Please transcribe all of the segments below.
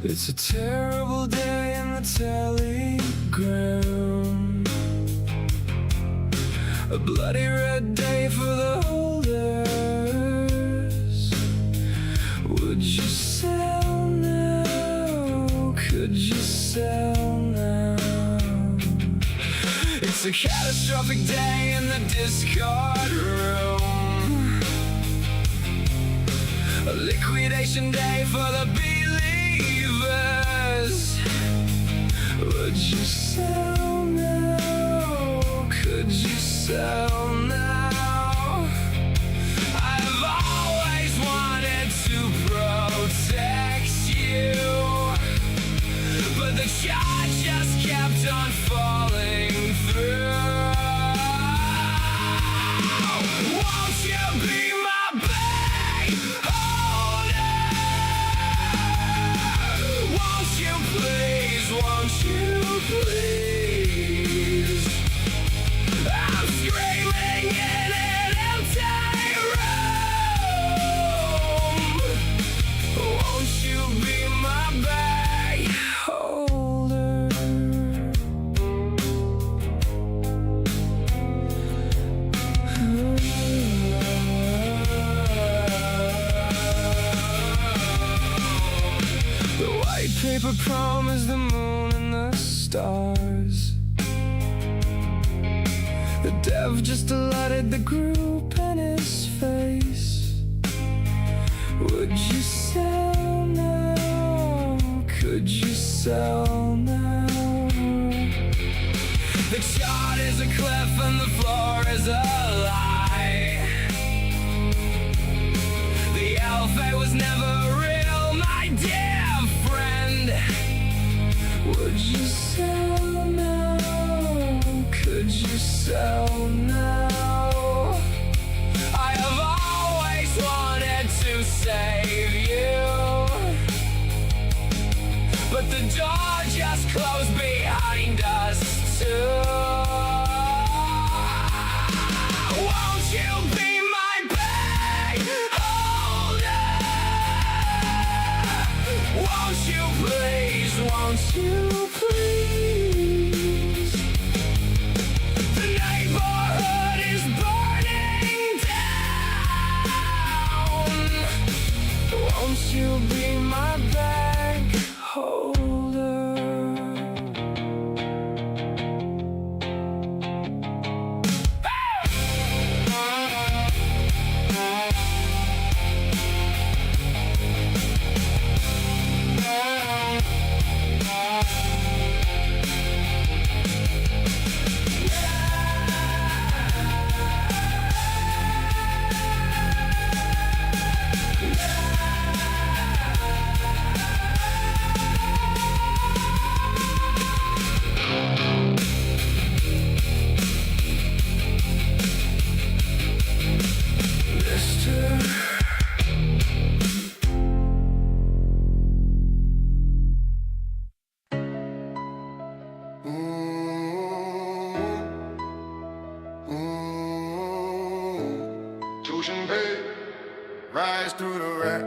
It's a terrible day in the telegram, a bloody red day for the holders. Would you sell now? Could you sell now? It's a catastrophic day in the discard room, a liquidation day for the believers. Would you sell now? Could you sell now? I've always wanted to protect you, but the charge just kept on falling through. Won't you be my bank holder? Won't you please, won't you please? I'm screaming in an empty room. Won't you be my bank holder? The white paper promised the moon and the stars. The dev just allotted the group and his face. Would you sell now? Could you sell now? The chart is a cliff and the floor is a lie. The alpha was never real, my dear friend. Would you sell now? Could you sell now? I have always wanted to save you, but the door just closed behind us too. Won't you be my bank holder? Won't you please, won't you please? The neighborhood is burning down. Won't you be my bank holder? Tuition paid, rise through the rack.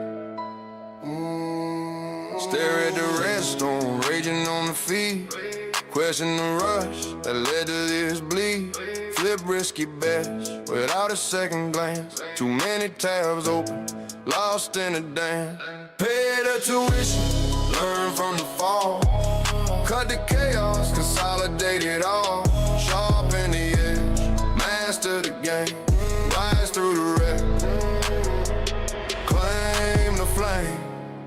Stare at the redstone, raging on the feed. Question the rush that led to this bleed. Flip risky bets without a second glance. Too many tabs open, lost in the dance. Pay the tuition, learn from the fall. Cut the chaos, consolidate it all. Sharpen the edge, master the game. Rise through the wreck, claim the flame.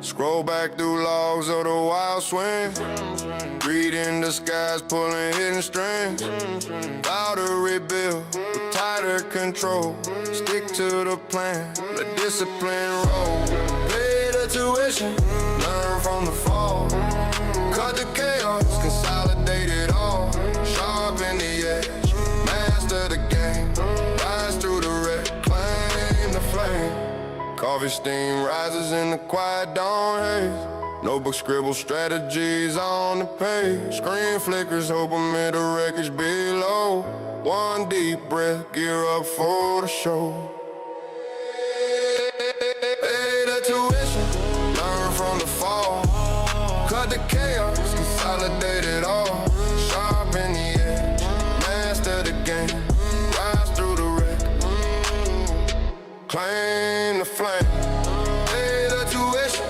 Scroll back through logs of the wild swing. Greed in disguise, pulling hidden strings. Vow to rebuild with tighter control. Stick to the plan, let discipline roll. Pay the tuition, learn from the fall. Cut the chaos, consolidate it all. Sharpen the edge, master the game. Rise through the wreck, claim the flame. Coffee steam rises in the quiet dawn haze. Notebook scribble strategies on the page. Screen flickers, hope amid the wreckage below. One deep breath, gear up for the show. Pay the tuition, learn from the fall. Cut the chaos, consolidate it all. Sharp in the air, master the game. Rise through the wreck, claim the flame. Pay the tuition.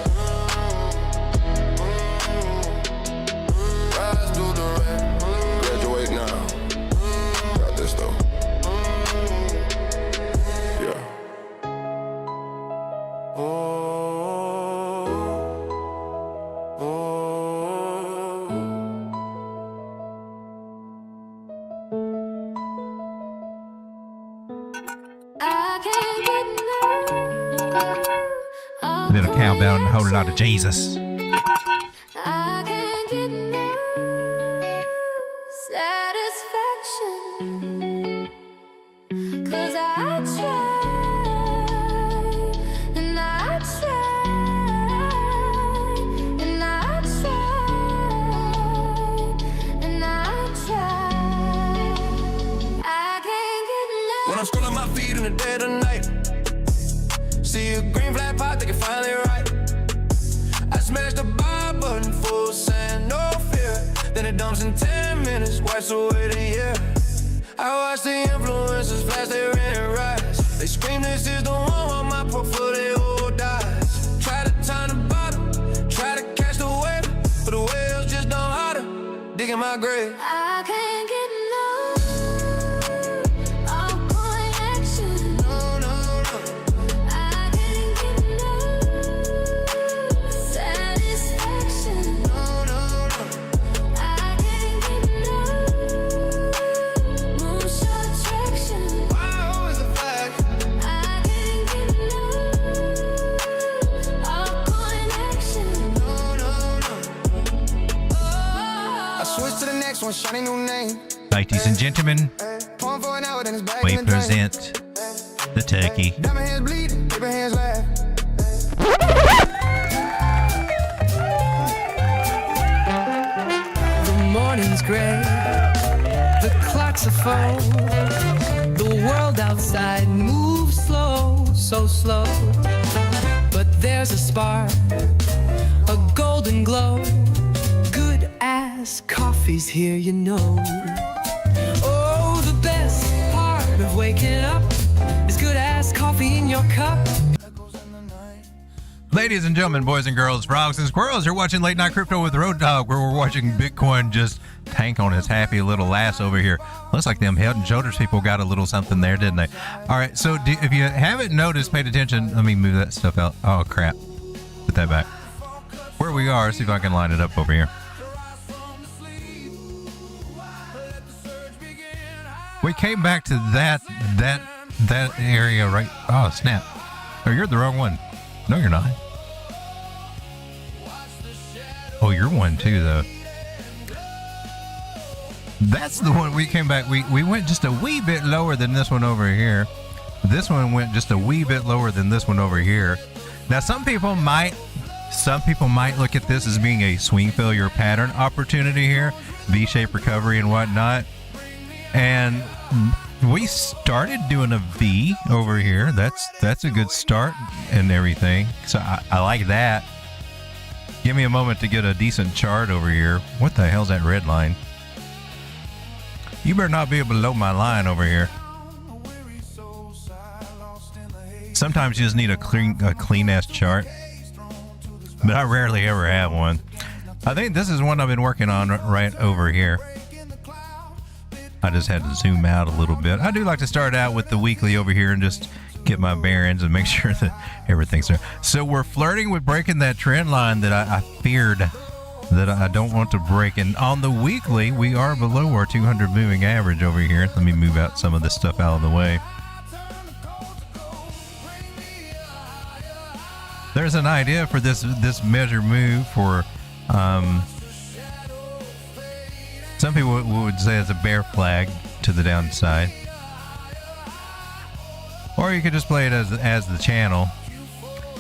Rise through the wreck, graduate now. Got this though. Yeah. A little cowbell and a whole lot of Jesus. I can't get no satisfaction, 'cause I try and I try and I try and I try. I can't get no. When I'm scrolling my feed in the dead of night, see a green flag pop, think it finally right. I smashed the buy button, full send, no fear. Then it dumps in 10 minutes, wipes away the year. I watch the influencers flash their and rise. They scream this is the one while my portfolio dies. Try to time the bottom, try to catch the wave, but the whales just dump harder, digging my grave. I can't get no altcoin action. No, no, no. I can't get no satisfaction. No, no, no. I can't get no moonshot traction. Wow, is a fact. I can't get no altcoin action. No, no, no. I switch to the next one, shiny new name. Ladies and gentlemen, Pouring for an hour, then it's back we in the drain. present the turkey. Diamond hands bleeding, paper hands laugh. The morning's gray, the clocks are full. The world outside moves slow, so slow. But there's a spark, a golden glow. Good ass coffee's here, you know. Oh, the best part of waking up is good ass coffee in your cup. Ladies and gentlemen, boys and girls, frogs and squirrels, you're watching Late Night Crypto with Road Dog, where we're watching Bitcoin just tank on his happy little ass over here. Looks like them Head and Shoulders people got a little something there, didn't they? All right, so if you haven't noticed, paid attention, let me move that stuff out. Oh, crap. Put that back. Where we are, see if I can line it up over here. We came back to that area right. Oh, snap. Oh, you're the wrong one. No, you're not. Oh, you're one too, though. That's the one we came back. We went just a wee bit lower than this one over here. This one went just a wee bit lower than this one over here. Now, some people might look at this as being a swing failure pattern opportunity here, V-shaped recovery and whatnot. And we started doing a V over here. That's a good start and everything. So I like that. Give me a moment to get a decent chart over here. What the hell's that red line? You better not be below my line over here. Sometimes you just need a clean ass chart, but I rarely ever have one. I think this is one I've been working on right over here. I just had to zoom out a little bit. I do like to start out with the weekly over here and just get my bearings and make sure that everything's there. So we're flirting with breaking that trend line that I feared that I don't want to break. And on the weekly, we are below our 200 moving average over here. Let me move out some of this stuff out of the way. There's an idea for this measure move for some people would say it's a bear flag to the downside, or you could just play it as the channel,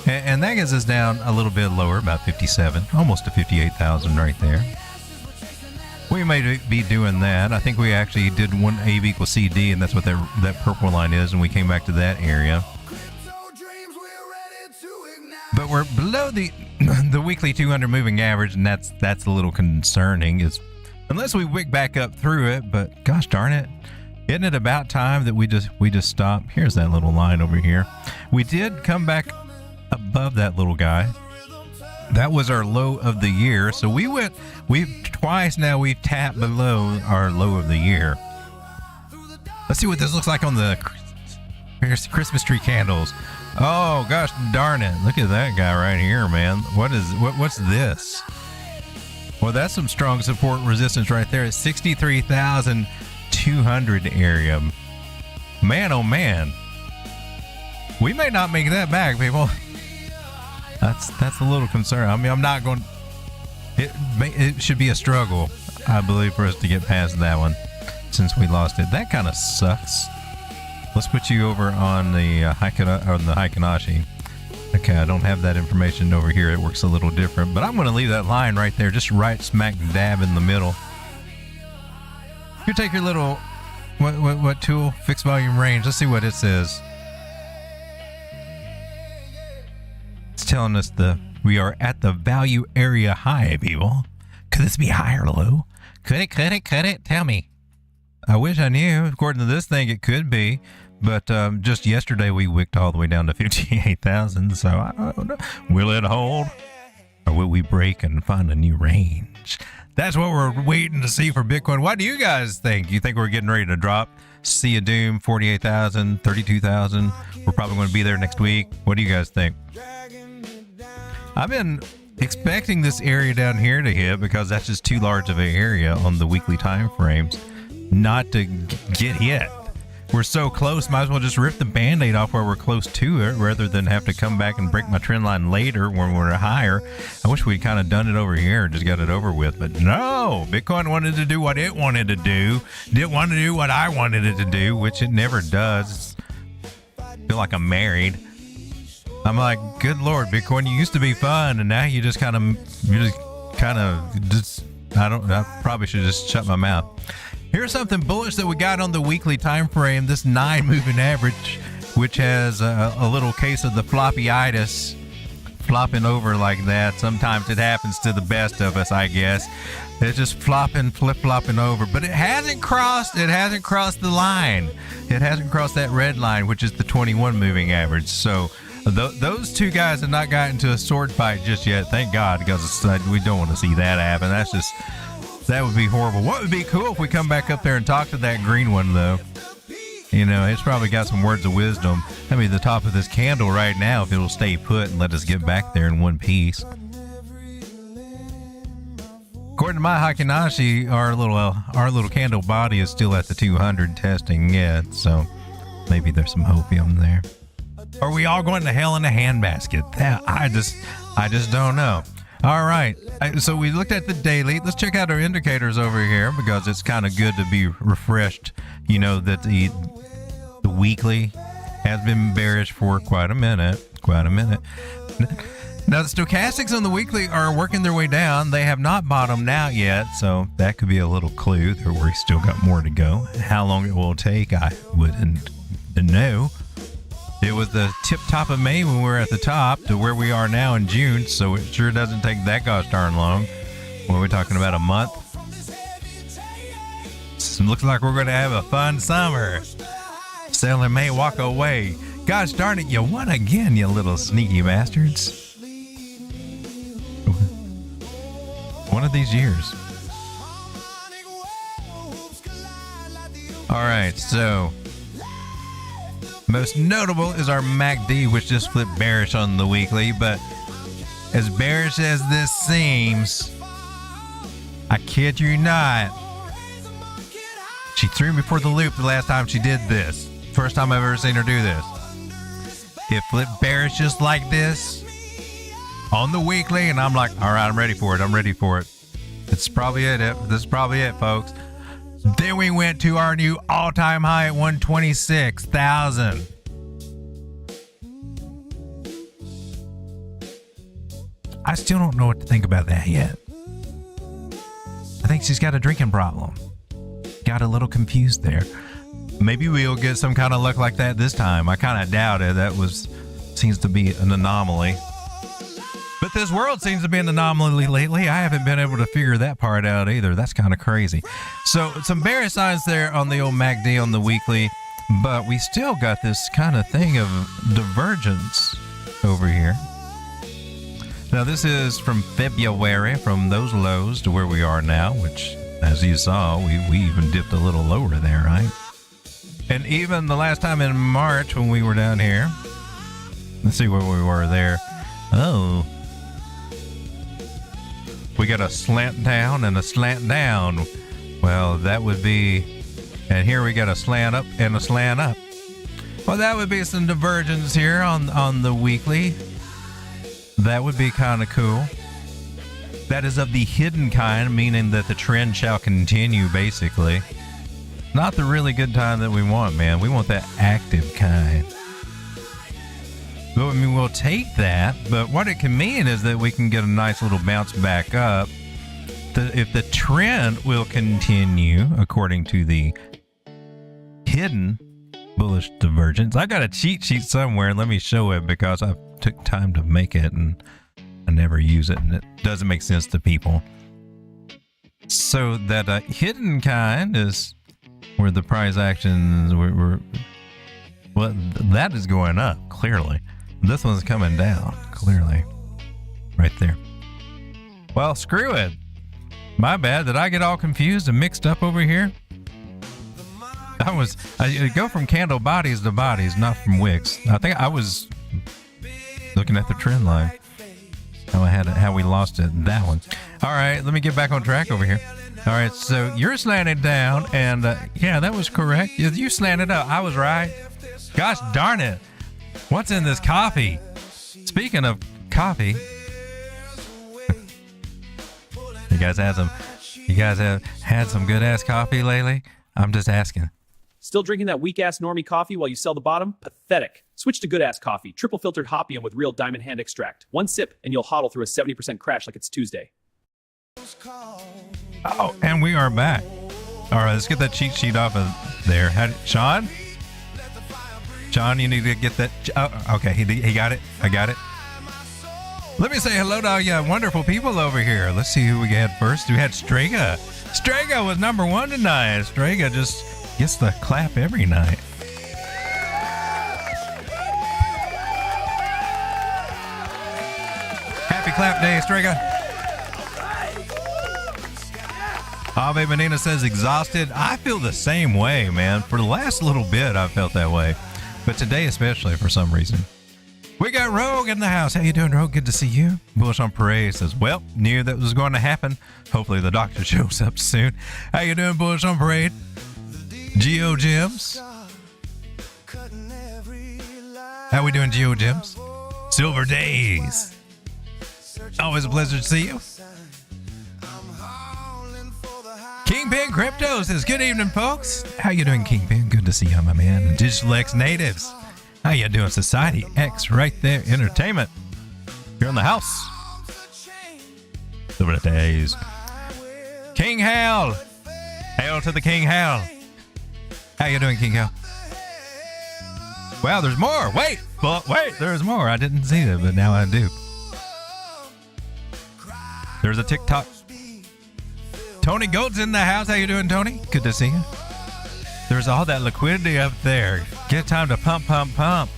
and that gets us down a little bit lower, about 57, almost to 58,000 right there. We may be doing that. I think we actually did one Aave equals CD, and that's what that purple line is, and we came back to that area. but we're below the the weekly 200 moving average, and that's a little concerning. Is unless we wick back up through it, but gosh darn it, isn't it about time that we just stop? Here's that little line over here. We did come back above that little guy. That was our low of the year. So we've twice now we've tapped below our low of the year. Let's see what this looks like on the Christmas tree candles. Oh gosh darn it, look at that guy right here, man. What's this? Well, that's some strong support resistance right there at 63,200 area. Man, oh man, we may not make that back, people. That's a little concern. I mean, I'm not going. It should be a struggle, I believe, for us to get past that one, since we lost it. That kind of sucks. Let's put you over on the Fibonacci. Okay, I don't have that information over here. It works a little different, but I'm going to leave that line right there, just right smack dab in the middle. You take your little what tool? Fixed volume range. Let's see what it says. It's telling us we are at the value area high, people. Could this be high or low? Could it? Tell me. I wish I knew. According to this thing, it could be. But just yesterday, we wicked all the way down to 58,000. So I don't know. Will it hold? Or will we break and find a new range? That's what we're waiting to see for Bitcoin. What do you guys think? You think we're getting ready to drop? See a doom, 48,000, 32,000. We're probably going to be there next week. What do you guys think? I've been expecting this area down here to hit because that's just too large of an area on the weekly time frames not to get hit. We're so close, might as well just rip the band-aid off while we're close to it rather than have to come back and break my trend line later when we're higher. I wish we'd kind of done it over here and just got it over with, but no, Bitcoin wanted to do what it wanted to do, didn't want to do what I wanted it to do, which it never does. I feel like I'm married. I'm like, good Lord, Bitcoin, you used to be fun, and now I probably should just shut my mouth. Here's something bullish that we got on the weekly time frame, this 9 moving average, which has a little case of the floppyitis, flopping over like that. Sometimes it happens to the best of us, I guess. It's just flopping, flip-flopping over, but it hasn't crossed the line. It hasn't crossed that red line, which is the 21 moving average. So those two guys have not gotten into a sword fight just yet. Thank God, because we don't want to see that happen. That would be horrible. What would be cool if we come back up there and talk to that green one, though? You know, it's probably got some words of wisdom. I mean, the top of this candle right now, if it'll stay put and let us get back there in one piece. According to my Fibonacci, our little candle body is still at the 200 testing yet, so maybe there's some hopium there. Are we all going to hell in a handbasket? I just don't know. All right, so we looked at the daily. Let's check out our indicators over here because it's kind of good to be refreshed. You know that the weekly has been bearish for quite a minute. Now the stochastics on the weekly are working their way down. They have not bottomed out yet, so that could be a little clue that we still got more to go. How long it will take, I wouldn't know. It was the tip top of May when we were at the top to where we are now in June, so it sure doesn't take that gosh darn long. What are we talking about, a month? Looks like we're going to have a fun summer. Selling may walk away. Gosh darn it, you won again, you little sneaky bastards. One of these years. All right, so most notable is our MACD, which just flipped bearish on the weekly, but as bearish as this seems, I kid you not, she threw me for the loop the last time she did this. First time I've ever seen her do this. It flipped bearish just like this on the weekly, and I'm like, all right, I'm ready for it. It's probably it. This is probably it, folks. Then we went to our new all-time high at 126,000. I still don't know what to think about that yet. I think she's got a drinking problem. Got a little confused there. Maybe we'll get some kind of luck like that this time. I kind of doubt it. Seems to be an anomaly. But this world seems to be an anomaly lately. I haven't been able to figure that part out either. That's kind of crazy. So some bearish signs there on the old MACD on the weekly, but we still got this kind of thing of divergence over here. Now this is from February, from those lows to where we are now, which as you saw, we even dipped a little lower there, right? And even the last time in March when we were down here, let's see where we were there. Oh, we got a slant down and a slant down. Well, that would be, and here we got a slant up and a slant up. Well, that would be some divergence here on the weekly. That would be kind of cool. That is of the hidden kind, meaning that the trend shall continue, basically. Not the really good kind that we want, man. We want that active kind. I mean, we'll take that, but what it can mean is that we can get a nice little bounce back up. If the trend will continue, according to the hidden bullish divergence. I got a cheat sheet somewhere. Let me show it because I took time to make it and I never use it, and it doesn't make sense to people. So that hidden kind is where the price actions were. Well, that is going up, clearly. This one's coming down, clearly. Right there. Well, screw it. My bad. Did I get all confused and mixed up over here? I go from candle bodies to bodies, not from wicks. I think I was looking at the trend line. How we lost it. That one. All right, let me get back on track over here. All right, so you're slanted down, and yeah, that was correct. You slanted up. I was right. Gosh darn it. What's in this coffee? Speaking of coffee, you guys have had some good ass coffee lately? I'm just asking. Still drinking that weak ass normie coffee while you sell the bottom? Pathetic. Switch to good ass coffee, triple filtered hopium with real diamond hand extract. One sip and you'll hodl through a 70% crash like it's Tuesday. Oh, and we are back. All right, let's get that cheat sheet off of there. Sean, you need to get that. Oh, okay, he got it. I got it. Let me say hello to all you wonderful people over here. Let's see who we had first. We had Strega. Strega was number one tonight. Strega just gets the clap every night. Happy clap day, Strega. Aave Menina says exhausted. I feel the same way, man. For the last little bit, I felt that way. But today especially, for some reason. We got Rogue in the house. How you doing, Rogue? Good to see you. Bullish on Parade says, well, knew that was going to happen. Hopefully the doctor shows up soon. How you doing, Bullish on Parade? Geo Gems. How we doing, Geo Gems? Silver Days. Always a pleasure to see you. Kingpin Crypto says, good evening, folks. How you doing, Kingpin? Good to see you, my man. And Digital X Natives. How you doing, Society X right there, Entertainment. You're in the house. Silver Days. King Hal. Hail to the King Hal. How you doing, King Hal? Wow, there's more. Wait, there's more. I didn't see that, but now I do. There's a TikTok. Tony Goat's in the house. How you doing, Tony? Good to see you. There's all that liquidity up there. Get time to pump.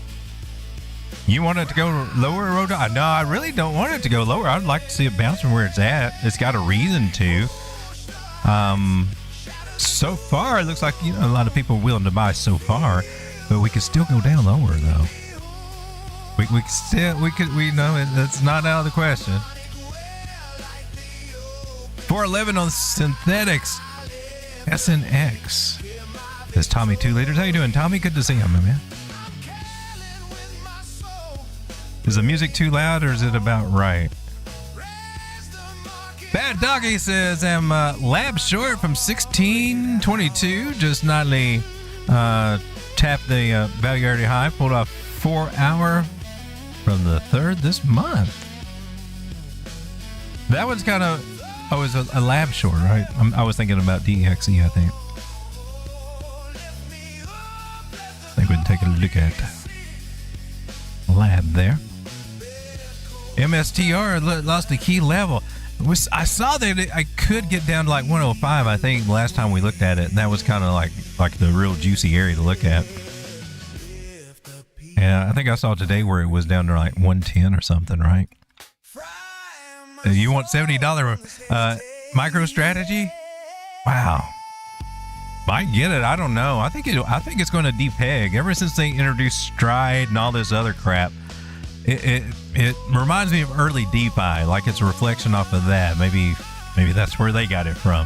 You want it to go lower, Rodo? No, I really don't want it to go lower. I'd like to see it bounce from where it's at. It's got a reason to. So far, it looks like a lot of people are willing to buy so far, but we could still go down lower though. We know it's not out of the question. 411 on synthetics. SNX. There's Tommy 2 liters. How you doing, Tommy? Good to see you, my man. Is the music too loud or is it about right? Bad Doggy says I'm lab short from 1622. Just nightly tapped the value area high. Pulled off 4 hour from the 3rd this month. That one's kind of... Oh, it's a lab short, right? I was thinking about DXE, I think. I think we can take a look at lab there. MSTR lost the key level. I saw that I could get down to like 105, I think, last time we looked at it, and that was kind of like the real juicy area to look at. Yeah, I think I saw today where it was down to like 110 or something, right? You want $70 MicroStrategy? Wow. Might get it. I don't know. I think it's going to depeg. Ever since they introduced Stride and all this other crap, it reminds me of early DeFi. Like it's a reflection off of that. Maybe that's where they got it from.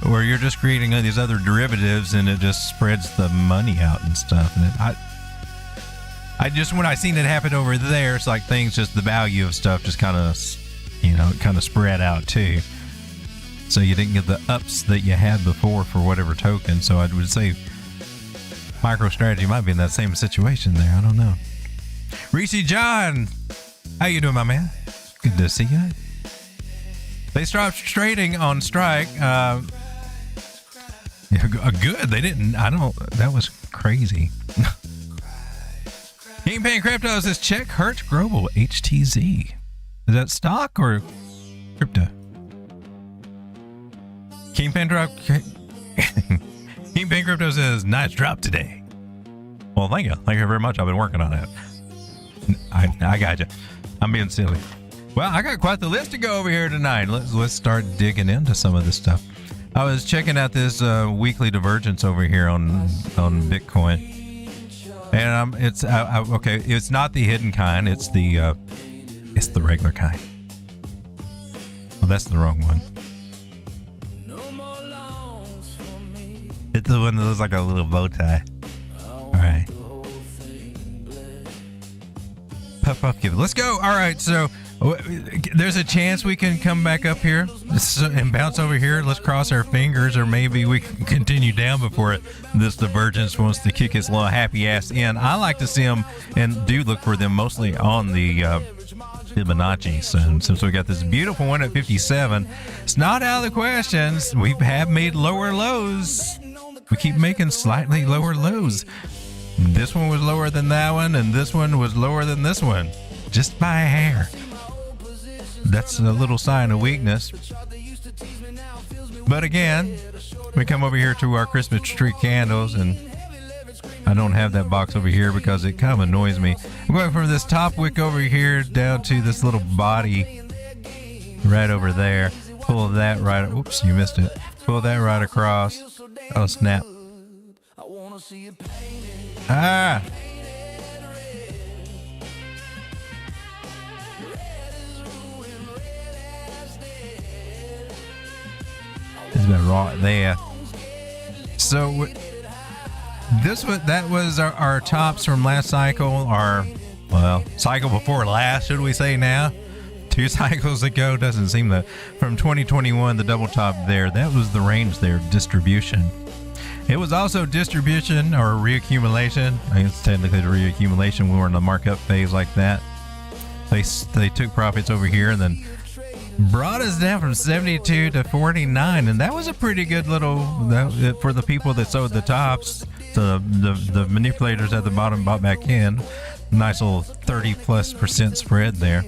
Where you're just creating these other derivatives and it just spreads the money out and stuff. And I just, when I seen it happen over there, it's like things, just the value of stuff just kind of, kind of spread out too. So you didn't get the ups that you had before for whatever token. So I would say MicroStrategy might be in that same situation there. I don't know. Reese John, how you doing, my man? Good to see you. They stopped trading on Strike. Good. They didn't. That was crazy. Kingpin Crypto says check Hertz Global HTZ. Is that stock or crypto? Kingpin Crypto says nice drop today. Well, thank you very much. I've been working on that. I got you. I'm being silly. Well, I got quite the list to go over here tonight. Let's start digging into some of this stuff. I was checking out this weekly divergence over here on Bitcoin, and it's okay. It's not the hidden kind. It's the regular kind. Well, that's the wrong one. It's the one that looks like a little bow tie. All right. Puff, give it. Let's go. All right. So there's a chance we can come back up here and bounce over here. Let's cross our fingers, or maybe we can continue down before this divergence wants to kick its little happy ass in. I like to see them and do look for them mostly on the Fibonacci. So since we got this beautiful one at 57, it's not out of the questions. We have made lower lows. We keep making slightly lower lows. This one was lower than that one, and this one was lower than this one, just by a hair. That's a little sign of weakness. But again, we come over here to our Christmas tree candles, and I don't have that box over here because it kind of annoys me. I'm going from this top wick over here down to this little body right over there. Pull that right. Oops, you missed it. Pull that right across. Oh, snap. Ah. It's been right there. So that was our tops from last cycle, cycle before last, should we say now? 2 cycles ago. Doesn't seem that. From 2021, the double top there, that was the range there, distribution. It was also distribution or reaccumulation. I guess it's technically the reaccumulation. We were in the markup phase like that. They took profits over here and then brought us down from 72 to 49, and that was a pretty good little for the people that sold the tops. The manipulators at the bottom bought back in. Nice little 30+% spread there.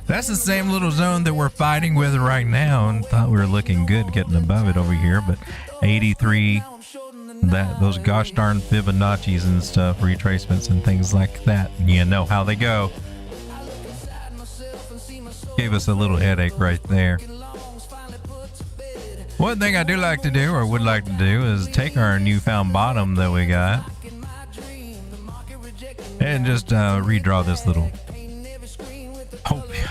That's the same little zone that we're fighting with right now, and thought we were looking good getting above it over here, but 83, those gosh darn Fibonacci's and stuff, retracements and things like that, you know how they go. Gave us a little headache right there. One thing I do like to do, or would like to do, is take our newfound bottom that we got and just redraw this little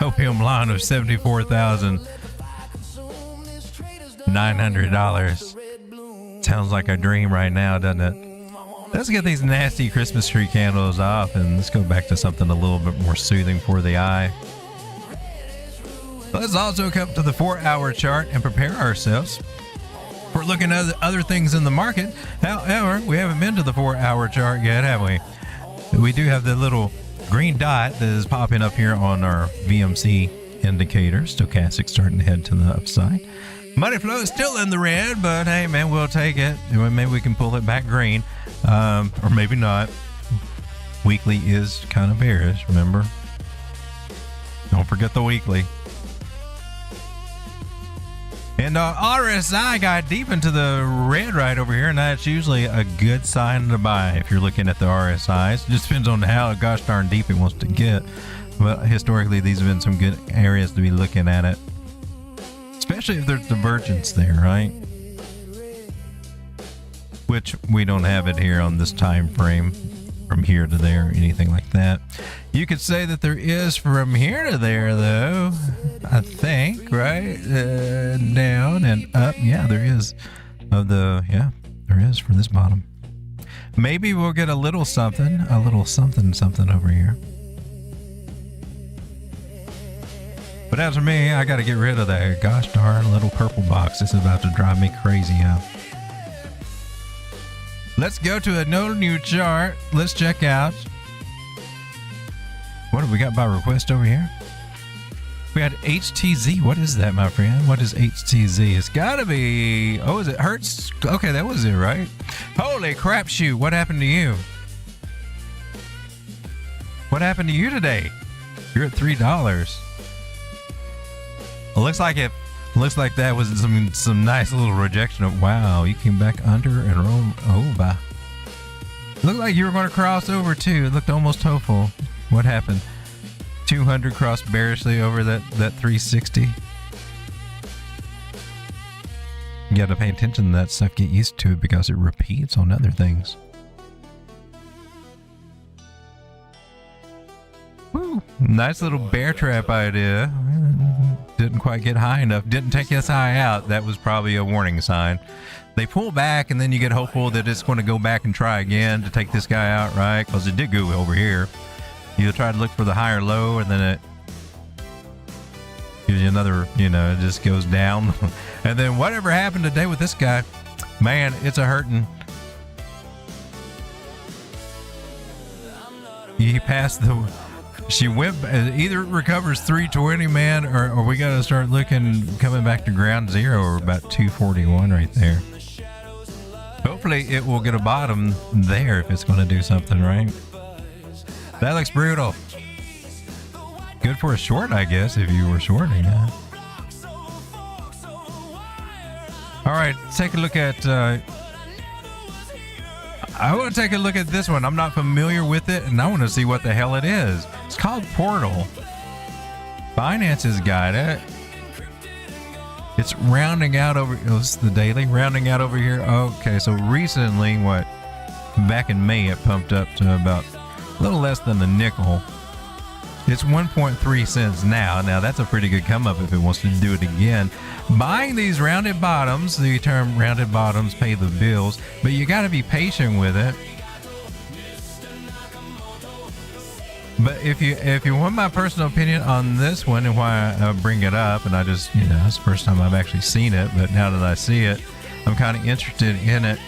opium line of $74,900. Sounds like a dream right now, doesn't it? Let's get these nasty Christmas tree candles off and let's go back to something a little bit more soothing for the eye. Let's also come to the 4-hour chart and prepare ourselves for looking at other things in the market. However, we haven't been to the 4-hour chart yet, have we? We do have the little green dot that is popping up here on our VMC indicator. Stochastic starting to head to the upside. Money flow is still in the red, but hey, man, we'll take it. Maybe we can pull it back green, or maybe not. Weekly is kind of bearish, remember? Don't forget the weekly. And RSI got deep into the red right over here, and that's usually a good sign to buy if you're looking at the RSIs. It just depends on how gosh darn deep it wants to get. But historically, these have been some good areas to be looking at it. Especially if there's divergence there, right? Which we don't have it here on this time frame. From here to there, anything like that. You could say that there is from here to there, though. I think, right? Down and up. Yeah, there is. Yeah, there is for this bottom. Maybe we'll get a little something over here. But as for me, I got to get rid of that gosh darn little purple box. This is about to drive me crazy, huh? Let's go to a no new chart. Let's check out. What have we got by request over here? We had HTZ. What is that, my friend? What is HTZ? It's got to be... Oh, is it Hertz? Okay, that was it, right? Holy crap shoot. What happened to you? What happened to you today? You're at $3. It looks like it... Looks like that was some nice little rejection of, wow, you came back under and rolled over. Looked like you were going to cross over too. It looked almost hopeful. What happened? 200 crossed bearishly over that 360. You got to pay attention to that stuff. Get used to it because it repeats on other things. Woo. Nice little bear trap idea. Didn't quite get high enough. Didn't take this high out. That was probably a warning sign. They pull back and then you get hopeful that it's going to go back and try again to take this guy out, right? Because it did go over here. You try to look for the higher low and then it gives you another, it just goes down. And then whatever happened today with this guy, man, it's a hurting. He passed the... She went, either it recovers 320, man, or we got to start looking, coming back to ground zero, or about 241 right there. Hopefully it will get a bottom there if it's going to do something, right? That looks brutal. Good for a short, I guess, if you were shorting it. All right, take a look at... I want to take a look at this one. I'm not familiar with it, and I want to see what the hell it is. It's called Portal. Binance has got it. It's rounding out over... Oh, this is the daily. Rounding out over here. Okay, so recently, back in May, it pumped up to about a little less than a nickel. It's 1.3 cents now. Now, that's a pretty good come up if it wants to do it again. Buying these rounded bottoms, the term rounded bottoms pay the bills, but you got to be patient with it. But if you want my personal opinion on this one and why I bring it up, and I just, it's the first time I've actually seen it, but now that I see it, I'm kind of interested in it.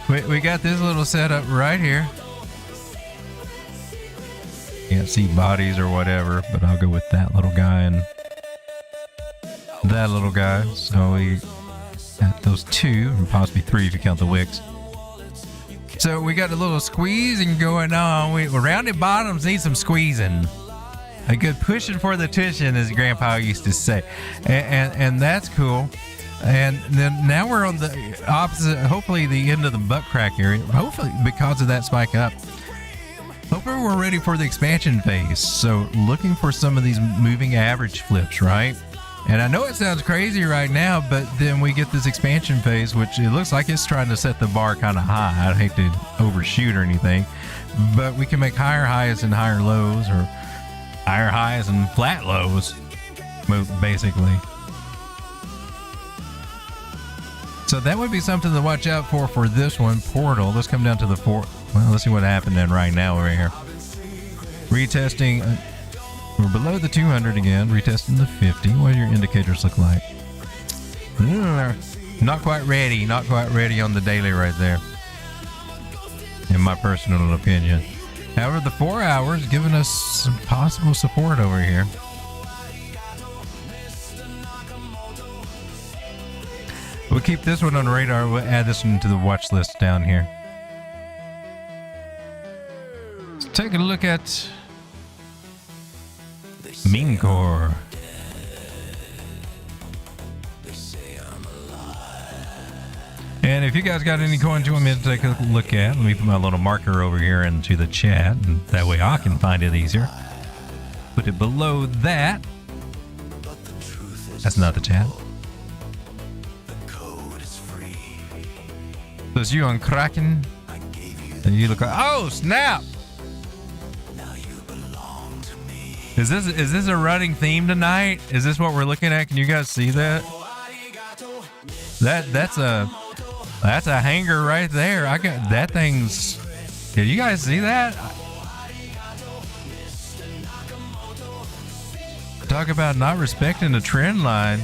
We got this little setup right here. Can't see bodies or whatever, but I'll go with that little guy and that little guy. So we got those two, and possibly three if you count the wicks. So we got a little squeezing going on. Rounded bottoms need some squeezing. A good pushing for the tuition, as Grandpa used to say. And that's cool. And then now we're on the opposite, hopefully the end of the butt crack area. Hopefully because of that spike up. Hopefully we're ready for the expansion phase. So looking for some of these moving average flips, right? And I know it sounds crazy right now, but then we get this expansion phase, which it looks like it's trying to set the bar kind of high. I'd hate to overshoot or anything, but we can make higher highs and higher lows, or higher highs and flat lows, basically. So that would be something to watch out for this one, Portal. Let's come down to the four. Well, let's see what happened then right now over here. Retesting. We're below the 200 again. Retesting the 50. What do your indicators look like? Not quite ready. Not quite ready on the daily right there. In my personal opinion. However, the 4 hours giving us some possible support over here. We'll keep this one on the radar. We'll add this one to the watch list down here. Let's take a look at Meme core. And if you guys got any coins you want me to take a look at, let me put my little marker over here into the chat, and that way I can find it easier. Put it below that. That's not the chat. So it's you on Kraken. And you look like, oh snap! Is this a running theme tonight? Is this what we're looking at? Can you guys see that? That's a hanger right there. I got that thing's. Can you guys see that? Talk about not respecting the trend line.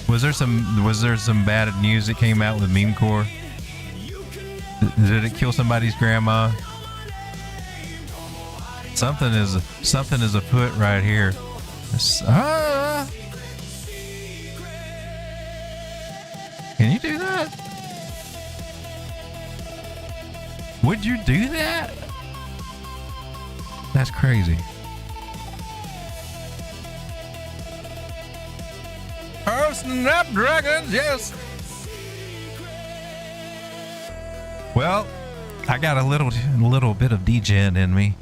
Was there some bad news that came out with meme core? Did it kill somebody's grandma? Something is afoot right here. Can you do that? Would you do that? That's crazy. Oh, Snapdragons, yes. Well, I got a little bit of degen in me,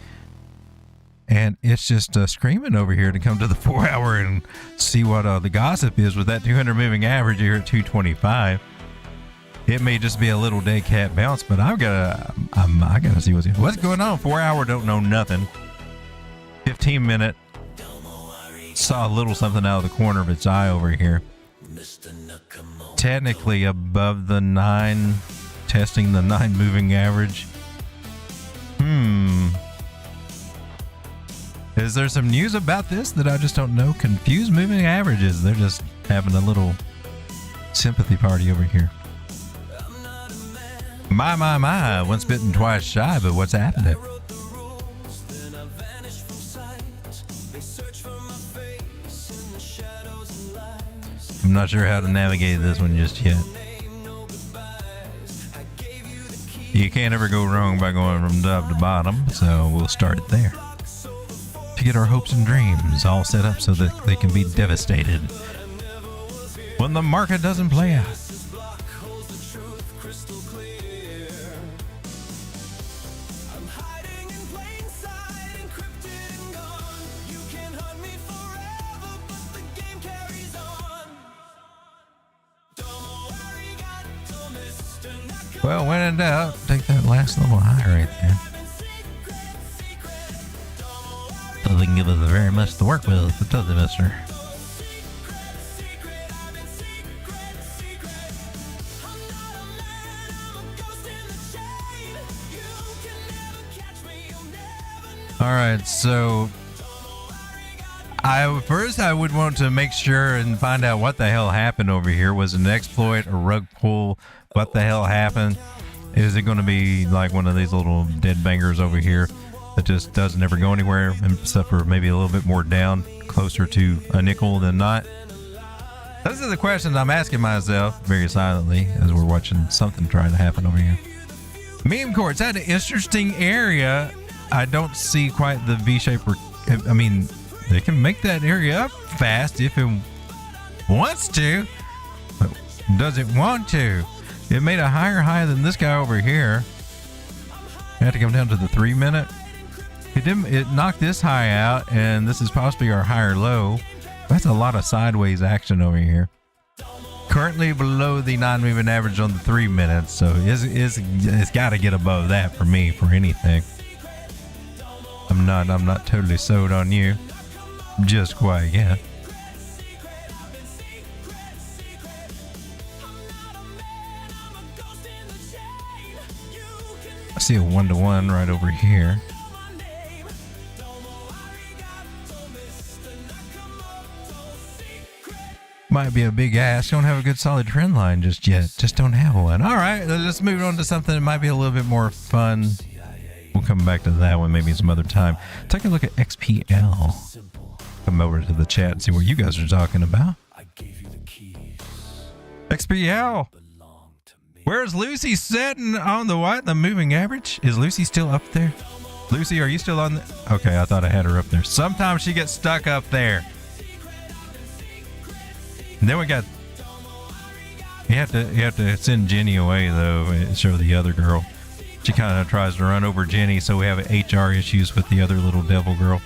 and it's just screaming over here to come to the 4 hour and see what the gossip is with that 200 moving average here at 225. It may just be a little dead cat bounce, but I gotta see what's going on. 4 hour don't know nothing. 15 minute saw a little something out of the corner of its eye over here. Technically above the 9. Testing the 9 moving average. Is there some news about this that I just don't know? Confused moving averages. They're just having a little sympathy party over here. My. Once bitten, twice shy, but what's happening? I'm not sure how to navigate this one just yet. You can't ever go wrong by going from top to bottom, so we'll start it there. To get our hopes and dreams all set up so that they can be devastated when the market doesn't play out. Well, when in doubt, take that last little high right there. Doesn't give us very much to work with, does it, mister? Alright, so I would want to make sure and find out what the hell happened over here. Was it an exploit, a rug pull? What the hell happened? Is it going to be like one of these little dead bangers over here that just doesn't ever go anywhere, except for maybe a little bit more down, closer to a nickel than not? Those are the questions I'm asking myself very silently as we're watching something trying to happen over here. Meme core, it's at an interesting area. I don't see quite the V-shape. I mean, they can make that area up fast if it wants to, but does it want to? It made a higher high than this guy over here. I had to come down to the 3 minute. It knocked this high out, and this is possibly our higher low. That's a lot of sideways action over here. Currently below the 9 moving average on the 3 minutes, so it's got to get above that for me for anything. I'm not totally sold on you, just quite yet. I see a 1-to-1 right over here. Might be a big ask. Don't have a good solid trend line just yet. Just don't have one. All right, let's move on to something that might be a little bit more fun. We'll come back to that one maybe some other time. Take a look at XPL. Come over to the chat and see what you guys are talking about. XPL. Where's Lucy sitting on the what? The moving average? Is Lucy still up there? Lucy, are you still on? Okay, I thought I had her up there. Sometimes she gets stuck up there. And then we got. You have to send Jenny away though and show the other girl. She kind of tries to run over Jenny, so we have HR issues with the other little devil girl.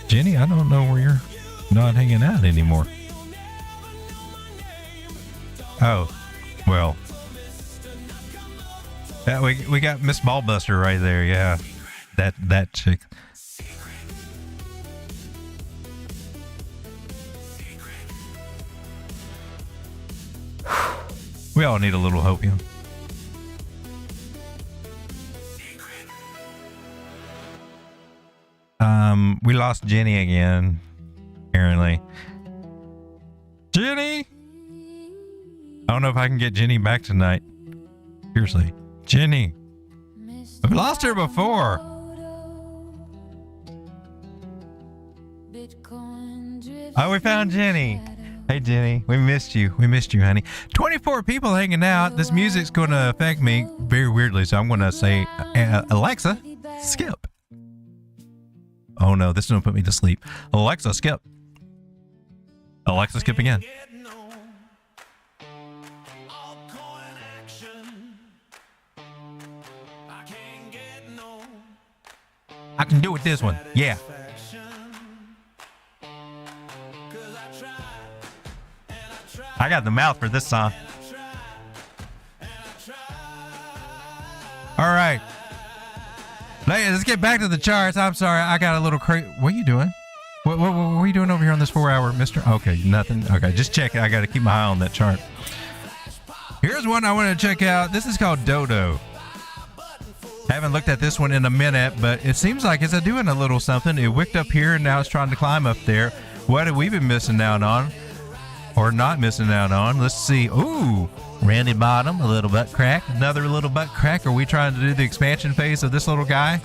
Jenny, I don't know where you're not hanging out anymore. Oh, well. Yeah, we got Miss Ballbuster right there. Yeah, that chick. We all need a little hopium. We lost Jenny again, apparently. Jenny! I don't know if I can get Jenny back tonight. Seriously. Jenny. I've lost her before. Oh, we found Jenny. Hey, Jenny. We missed you. We missed you, honey. 24 people hanging out. This music's going to affect me very weirdly, so I'm going to say, Alexa, skip. Oh, no. This is going to put me to sleep. Alexa, skip. Alexa, skip again. I can do it with this one. Yeah. I got the mouth for this song. All right. Let's get back to the charts. I'm sorry. I got a little crazy. What are you doing? What are you doing over here on this 4-hour, mister? Okay, nothing. Okay, just check it. I got to keep my eye on that chart. Here's one I want to check out. This is called DODO. Haven't looked at this one in a minute, but it seems like it's doing a little something. It wicked up here and now it's trying to climb up there. What have we been missing out on? Or not missing out on? Let's see. Ooh, rounded bottom, a little butt crack, another little butt crack. Are we trying to do the expansion phase of this little guy?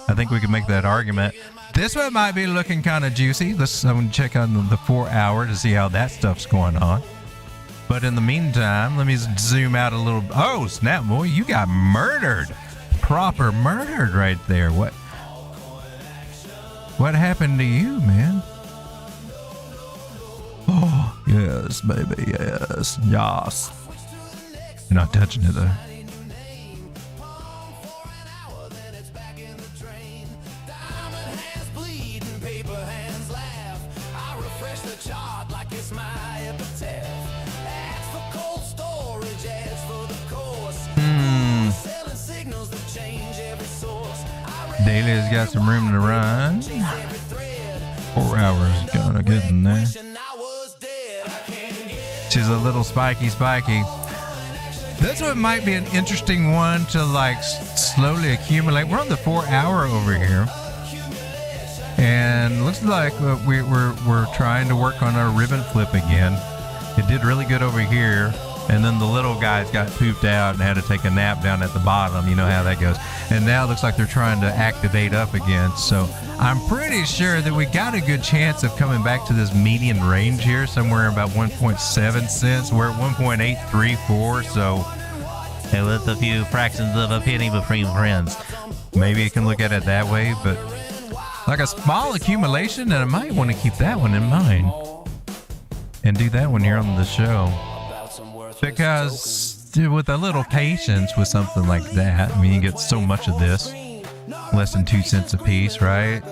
I think we can make that argument. This one might be looking kind of juicy. I'm going to check on the 4-hour to see how that stuff's going on. But in the meantime, let me zoom out a little. Oh, snap, boy, you got murdered. Proper murdered right there. What happened to you, man? Oh, yes, baby, yes, yes. You're not touching it, though. Daily's got some room to run. 4 hours gonna get in there. She's a little spiky. This one might be an interesting one to like slowly accumulate. We're on the 4-hour over here, and looks like we're trying to work on our ribbon flip again. It did really good over here, and then the little guys got pooped out and had to take a nap down at the bottom. You know how that goes. And now it looks like they're trying to activate up again. So I'm pretty sure that we got a good chance of coming back to this median range here, somewhere about 1.7 cents. We're at 1.834, so hey, with a few fractions of a penny between friends. Maybe you can look at it that way, but like a small accumulation, and I might want to keep that one in mind and do that one here on the show. Because with a little patience with something like that, I mean, you get so much of this, less than 2 cents a piece, right?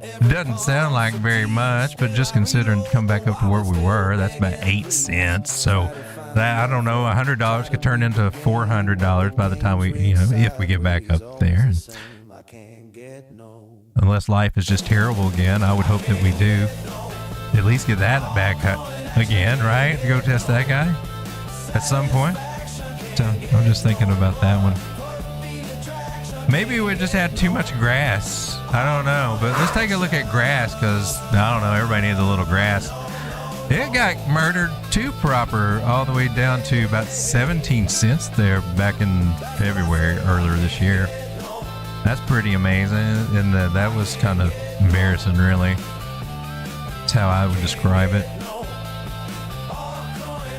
It doesn't sound like very much, but just considering to come back up to where we were, that's about 8 cents. So that, I don't know, $100 could turn into $400 by the time we, if we get back up there. Unless life is just terrible again, I would hope that we do at least get that back again, right? To go test that guy at some point. So I'm just thinking about that one. Maybe we just had too much grass. I don't know, but let's take a look at grass, because I don't know, everybody needs a little grass. It got murdered too proper, all the way down to about 17 cents there back in February earlier this year. That's pretty amazing, and that was kind of embarrassing, really. That's how I would describe it.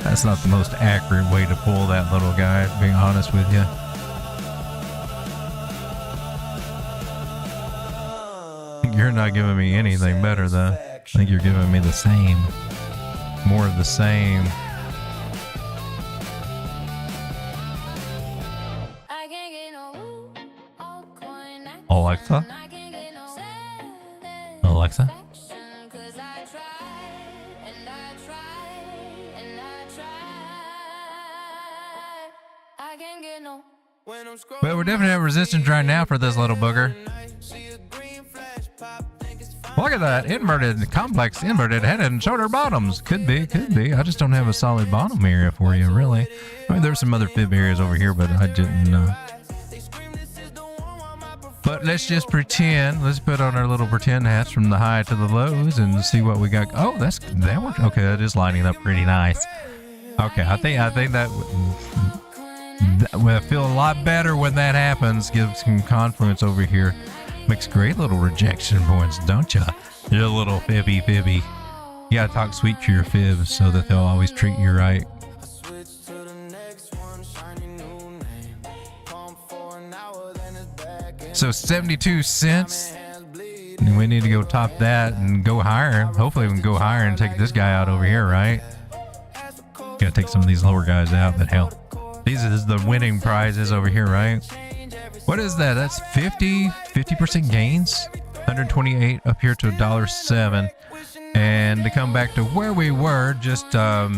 That's not the most accurate way to pull that little guy, to be honest with you. You're not giving me anything better, though. I think you're giving me the same. More of the same. I can't get no altcoin action. Alexa? I can't get no Alexa? satisfaction, 'cause I tried and I tried and I tried. I can't get no. When I'm scrolling But we're definitely at resistance right now for this little booger. see a green flash pop, think it's fine. Look at that inverted, complex inverted head and shoulder bottoms. Could be, could be. I just don't have a solid bottom area for you, really. I mean, there's some other fib areas over here, but I didn't. They scream this is the one while my But let's just pretend. Let's put on our little pretend hats from the high to the lows and see what we got. Oh, that worked. Okay, that is lining up pretty nice. Okay, I think that will feel a lot better when that happens. Give some confluence over here. Makes great little rejection points, don't ya? You're a little fibby. You gotta talk sweet to your fibs so that they'll always treat you right. switch to the next one, shiny new name. Pump for an hour, then it's back in. So 72 cents. Hands bleed. And we need to go top that and go higher. Hopefully we can go higher and take this guy out over here, right? Gotta take some of these lower guys out, but hell. These are the winning prizes over here, right? What is that? That's 50% gains. 128 up here to $1.07. And to come back to where we were just a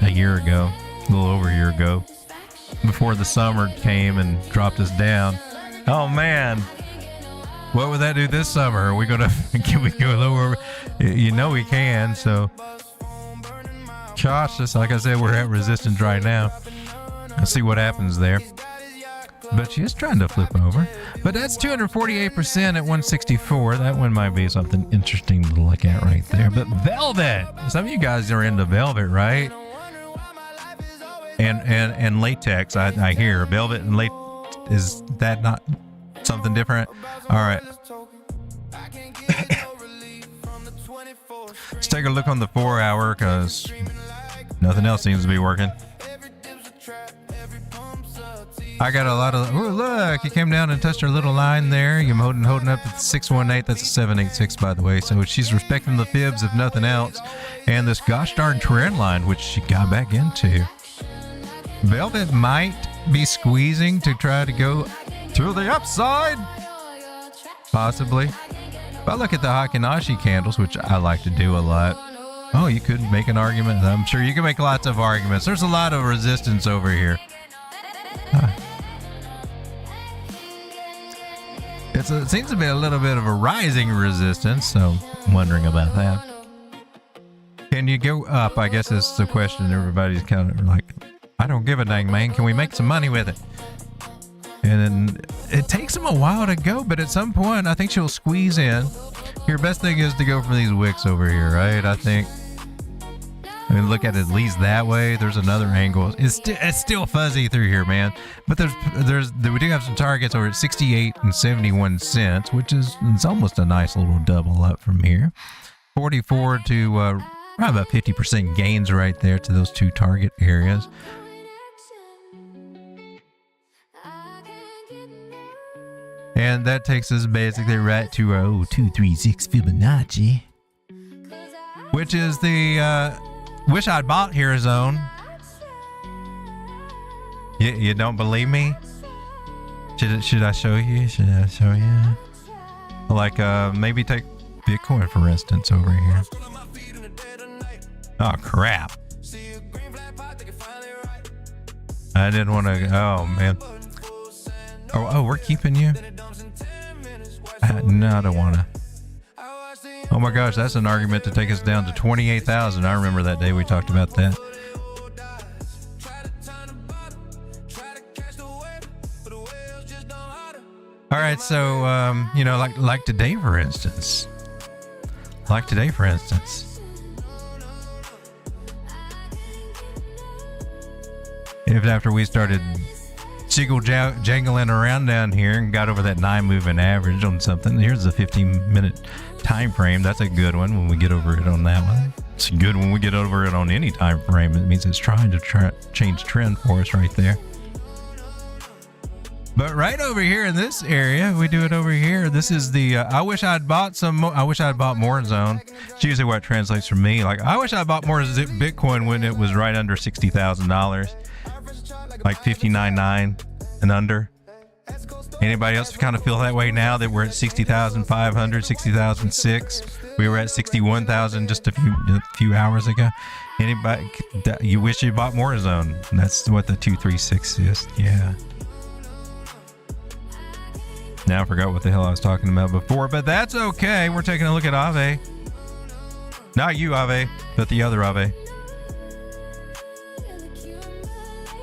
year ago, a little over a year ago, before the summer came and dropped us down. Oh man, what would that do this summer? Are we gonna can we go lower? You know we can. So cautious. Like I said, we're at resistance right now. Let's see what happens there. But she is trying to flip over. But that's 248% at 164. That one might be something interesting to look at right there. But Velvet. Some of you guys are into Velvet, right? And latex. I hear Velvet and latex. Is that not something different? All right. Let's take a look on the 4 hour because nothing else seems to be working. I got a lot of. Oh, look, he came down and touched her little line there. You're holding up at 618. That's a 786, by the way. So she's respecting the fibs, if nothing else. And this gosh darn trend line, which she got back into. Velvet might be squeezing to try to go to the upside. Possibly. But look at the Fibonacci candles, which I like to do a lot. Oh, you could make an argument. I'm sure you can make lots of arguments. There's a lot of resistance over here. It seems to be a little bit of a rising resistance, so I'm wondering about that. Can you go up? I guess that's the question. Everybody's kind of like, I don't give a dang, man. Can we make some money with it? And it takes them a while to go, but at some point, I think she'll squeeze in. Your best thing is to go for these wicks over here, right? I think. I mean, look at it at least that way. There's another angle. It's still fuzzy through here, man. But we do have some targets over at 68 and 71 cents, which is it's almost a nice little double up from here. 44 to around about 50% gains right there to those two target areas. And that takes us basically right to 236 Fibonacci, which is the wish I'd bought here zone. You don't believe me? Should I show you? Should I show you? Like maybe take Bitcoin for instance over here. Oh crap! I didn't want to. Oh man. Oh, we're keeping you. No, I don't want to. Oh my gosh, that's an argument to take us down to 28,000. I remember that day we talked about that. All right, so you know, like today for instance. If after we started jangling around down here and got over that 9 moving average on something. Here's the 15-minute time frame. That's a good one when we get over it on that one. It's good when we get over it on any time frame. It means it's trying to change trend for us right there. But right over here in this area, we do it over here. This is the, I wish I'd bought some more. I wish I'd bought more zone. It's usually what it translates for me. Like, I wish I bought more Bitcoin when it was right under $60,000. Like 59.9 and under. Anybody else kind of feel that way now that we're at 60,500, 60,006? We were at 61,000 just a few hours ago. Anybody, you wish you bought more zone? That's what the 236 is. Yeah. Now I forgot what the hell I was talking about before, but that's okay. We're taking a look at Aave. Not you, Aave, but the other Aave.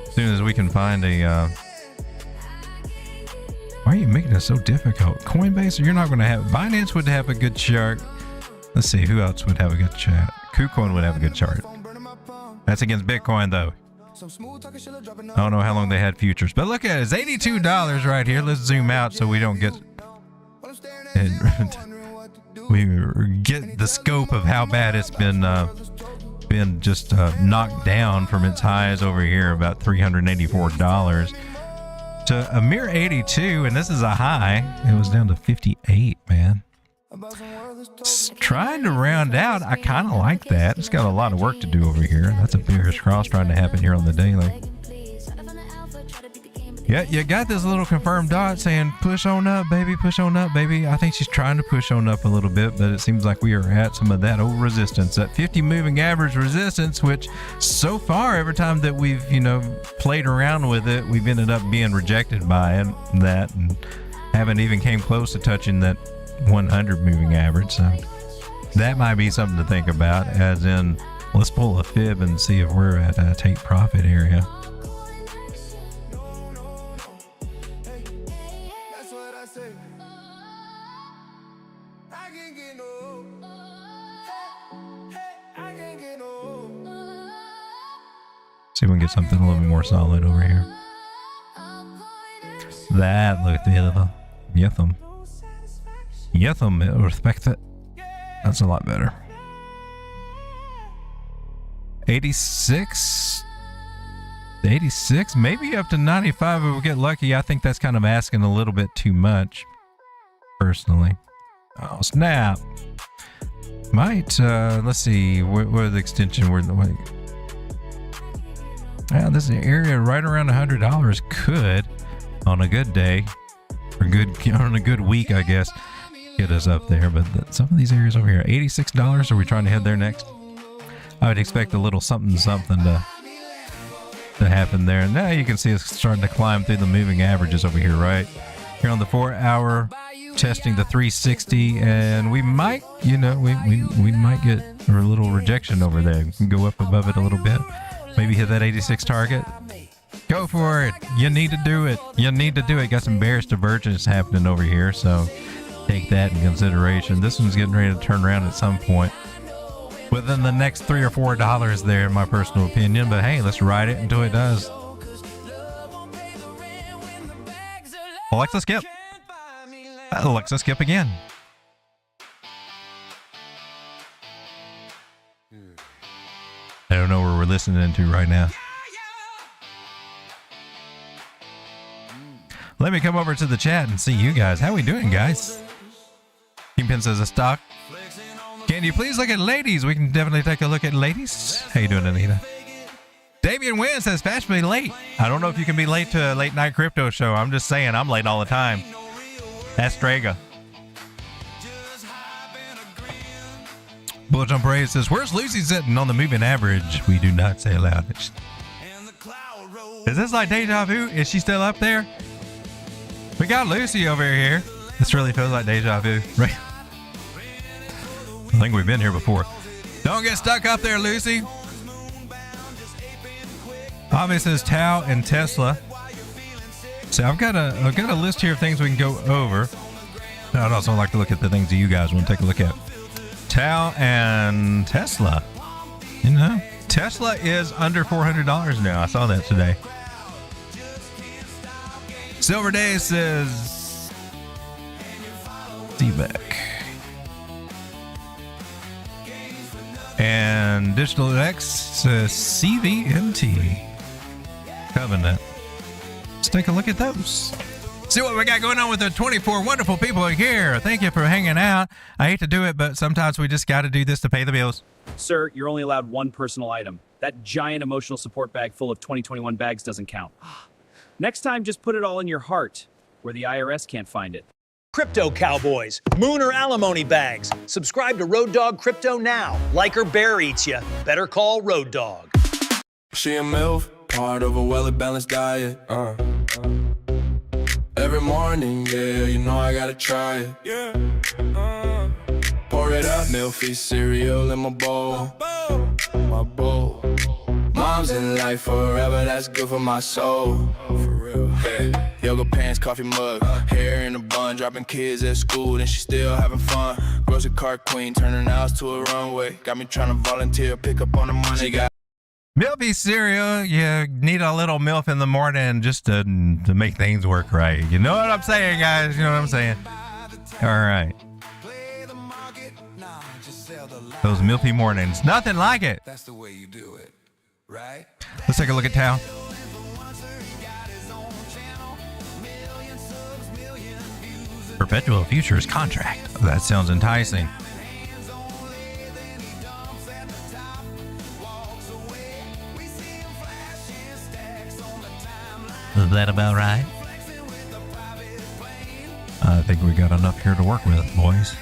As soon as we can find a... Why are you making it so difficult? Coinbase, you're not going to have... Binance would have a good chart. Let's see, who else would have a good chart? KuCoin would have a good chart. That's against Bitcoin, though. I don't know how long they had futures, but look at it. It's $82 right here. Let's zoom out so we don't get... we get the scope of how bad it's been just knocked down from its highs over here, about $384 to a mere 82, and this is a high. It was down to 58, man. Trying to round out, I kind of like that. It's got a lot of work to do over here. That's a bearish cross trying to happen here on the daily. Yeah, you got this little confirmed dot saying push on up, baby, push on up, baby. I think she's trying to push on up a little bit, but it seems like we are at some of that old resistance, that 50 moving average resistance, which so far every time that we've, you know, played around with it, we've ended up being rejected by it, that, and haven't even came close to touching that 100 moving average. So that might be something to think about, as in, let's pull a fib and see if we're at a take profit area. See if we can get something a little bit more solid over here. That looked beautiful. Yetham. Yetham, respect it. That's a lot better. 86? 86? Maybe up to 95 if we get lucky. I think that's kind of asking a little bit too much, personally. Oh, snap. Might, let's see, what the extension were the way. Yeah, this area right around $100 could, on a good day, or on a good week, I guess, get us up there. But some of these areas over here, $86. Are we trying to head there next? I would expect a little something to happen there. Now you can see us starting to climb through the moving averages over here, right? Here on the 4 hour, testing the 360, and we might, you know, we might get a little rejection over there. We can go up above it a little bit. Maybe hit that 86 target. Go for it. You need to do it. You need to do it. Got some bearish divergence happening over here, so take that in consideration. This one's getting ready to turn around at some point within the next $3 or $4 there, in my personal opinion. But hey, let's ride it until it does. Alexa, skip. Alexa, skip again. I don't know where we're listening to right now. Let me come over to the chat and see you guys. How we doing, guys? Kingpin says a stock. Can you please look at ladies? We can definitely take a look at ladies. How you doing, Anita? Damian Wynn says fashionably late. I don't know if you can be late to a late night crypto show. I'm just saying I'm late all the time. That's Draga. Bullish on Parade says, where's Lucy sitting on the moving average? We do not say aloud. Is this like deja vu? Is she still up there? We got Lucy over here. This really feels like deja vu, right? I think we've been here before. Don't get stuck up there, Lucy. Aave says Tau and Tesla. So I've got a list here of things we can go over. I'd also like to look at the things that you guys want to take a look at. Tau and Tesla. You know, Tesla is under $400 now. I saw that today. Silver Day says D-Back. And Digital X says CBNT. Covenant. Let's take a look at those. See what we got going on with the 24 wonderful people here. Thank you for hanging out. I hate to do it, but sometimes we just got to do this to pay the bills. Sir, you're only allowed one personal item. That giant emotional support bag full of 2021 bags doesn't count. Next time, just put it all in your heart, where the IRS can't find it. Crypto Cowboys, Moon or Alimony bags. Subscribe to Road Dogg Crypto now. Like or bear eats ya. Better call Road Dogg. She a MILF, part of a well-balanced diet. Every morning, yeah, you know I gotta try it. Yeah. Pour it up, milky cereal in my bowl. My bowl. Mom's in life forever, that's good for my soul. For real. Yeah. Yoga pants, coffee mug, hair in a bun, dropping kids at school, and she still having fun. Grocery cart queen, turning house to a runway. Got me trying to volunteer, pick up on the money. Got Milky cereal, you need a little milk in the morning just to make things work right. You know what I'm saying, guys? You know what I'm saying? All right. Those milky mornings, nothing like it. That's the way you do it, right? Let's take a look at Tao. Perpetual futures contract. That sounds enticing. Is that about right? I think we got enough here to work with, boys.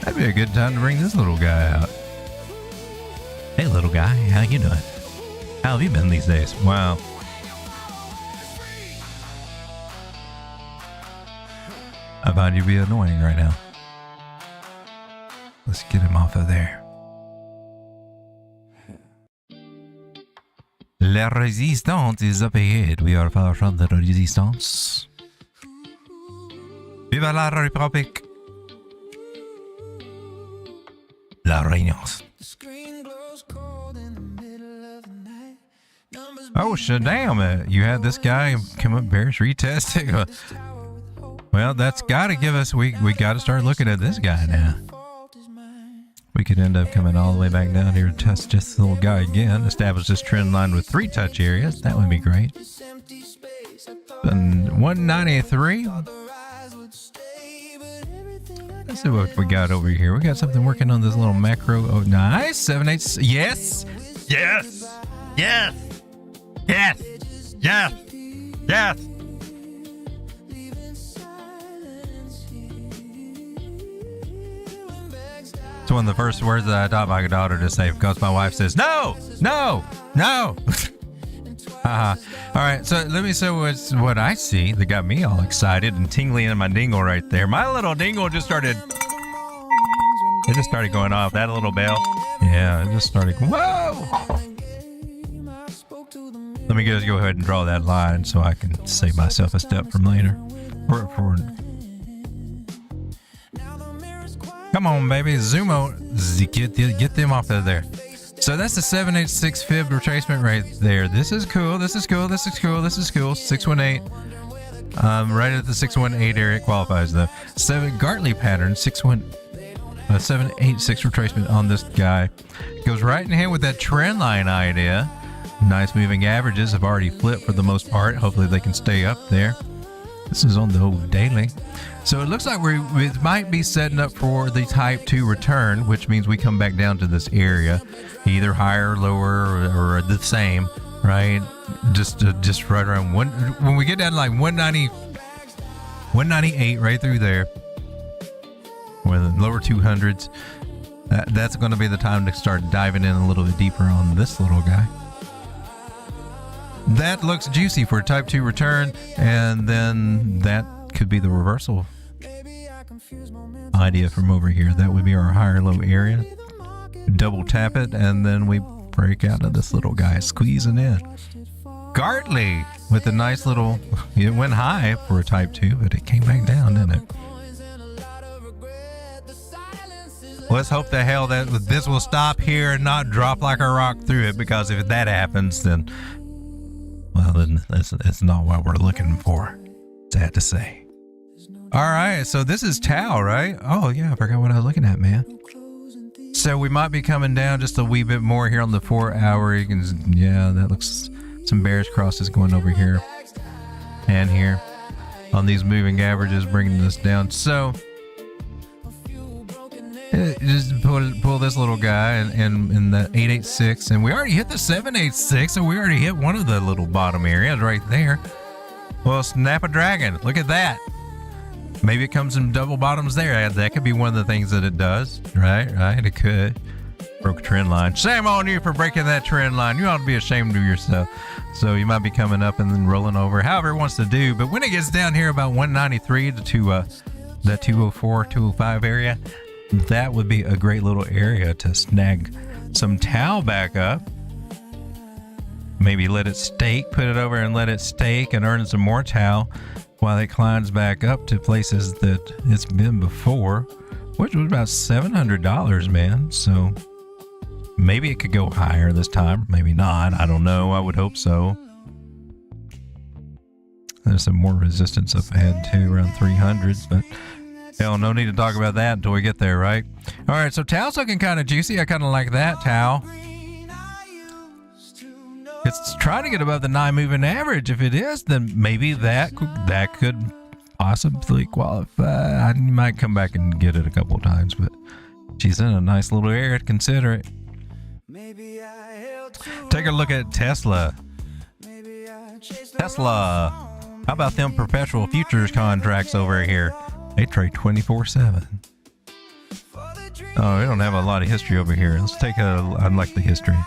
That'd be a good time to bring this little guy out. Hey, little guy, how you doing? How have you been these days? Wow. I find you to be annoying right now. Let's get him off of there. La Resistance is up ahead. We are far from the Resistance. Viva la République! La Reynolds. Oh, damn! You had this guy come up bearish retesting. Well, that's got to give us. We got to start looking at this guy now. We could end up coming all the way back down here to test this little guy again. Establish this trend line with 3 touch areas. That would be great. And 193. Let's see what we got over here. We got something working on this little macro. Oh, nice. 7/8. Yes. Yes. Yes. Yes. Yes. Yes. It's one of the first words that I taught my daughter to say because my wife says, no, no, no. All right, so let me show what I see that got me all excited and tingling in my dingle right there. My little dingle just started. It just started going off. That little bell. Yeah, it just started. Whoa! Let me just go ahead and draw that line so I can save myself a step from later. Come on, baby. Zoom out. Get them off of there. So that's the 786 fib retracement right there. This is cool. This is cool. This is cool. This is cool. 618. Right at the 618 area it qualifies though. 7 Gartley pattern. 786 retracement on this guy. Goes right in hand with that trend line idea. Nice moving averages have already flipped for the most part. Hopefully they can stay up there. This is on the old daily. So it looks like we might be setting up for the type 2 return, which means we come back down to this area, either higher, lower, or the same, right? Just right around one. When we get down to like 190, 198, right through there, or the lower 200s, that's going to be the time to start diving in a little bit deeper on this little guy. That looks juicy for a type 2 return, and then that could be the reversal idea from over here. That would be our higher low area. Double tap it, and then we break out of this little guy squeezing in. Gartley with a nice little, it went high for a type 2, but it came back down, didn't it? Let's hope the hell that this will stop here and not drop like a rock through it, because if that happens, then, well, then it's not what we're looking for. Sad to say. All right, so this is Tau, right? Oh yeah, I forgot what I was looking at, man. So we might be coming down just a wee bit more here on the 4 hour. You can, yeah, that looks some bearish crosses going over here and here on these moving averages, bringing this down. So just pull this little guy in the 886, and we already hit the 786, so we already hit one of the little bottom areas right there. Well, snap a dragon, look at that. Maybe it comes in double bottoms there. That could be one of the things that it does, right? It could. Broke a trend line. Shame on you for breaking that trend line. You ought to be ashamed of yourself. So you might be coming up and then rolling over, however it wants to do. But when it gets down here about 193 to that 204, 205 area, that would be a great little area to snag some Tau back up. Maybe let it stake, put it over and let it stake and earn some more Tau while it climbs back up to places that it's been before, which was about $700, man. So maybe it could go higher this time, maybe not. I don't know. I would hope so. There's some more resistance up ahead too, around 300s, but hell, no need to talk about that until we get there, right? All right, so Tau's looking kind of juicy. I kind of like that, Tau. It's trying to get above the 9 moving average. If it is, then maybe that could possibly qualify. I might come back and get it a couple of times, but she's in a nice little area to consider it. Take a look at Tesla. Tesla. How about them perpetual futures contracts over here? They trade 24/7. Oh, we don't have a lot of history over here. Let's take a unlikely history.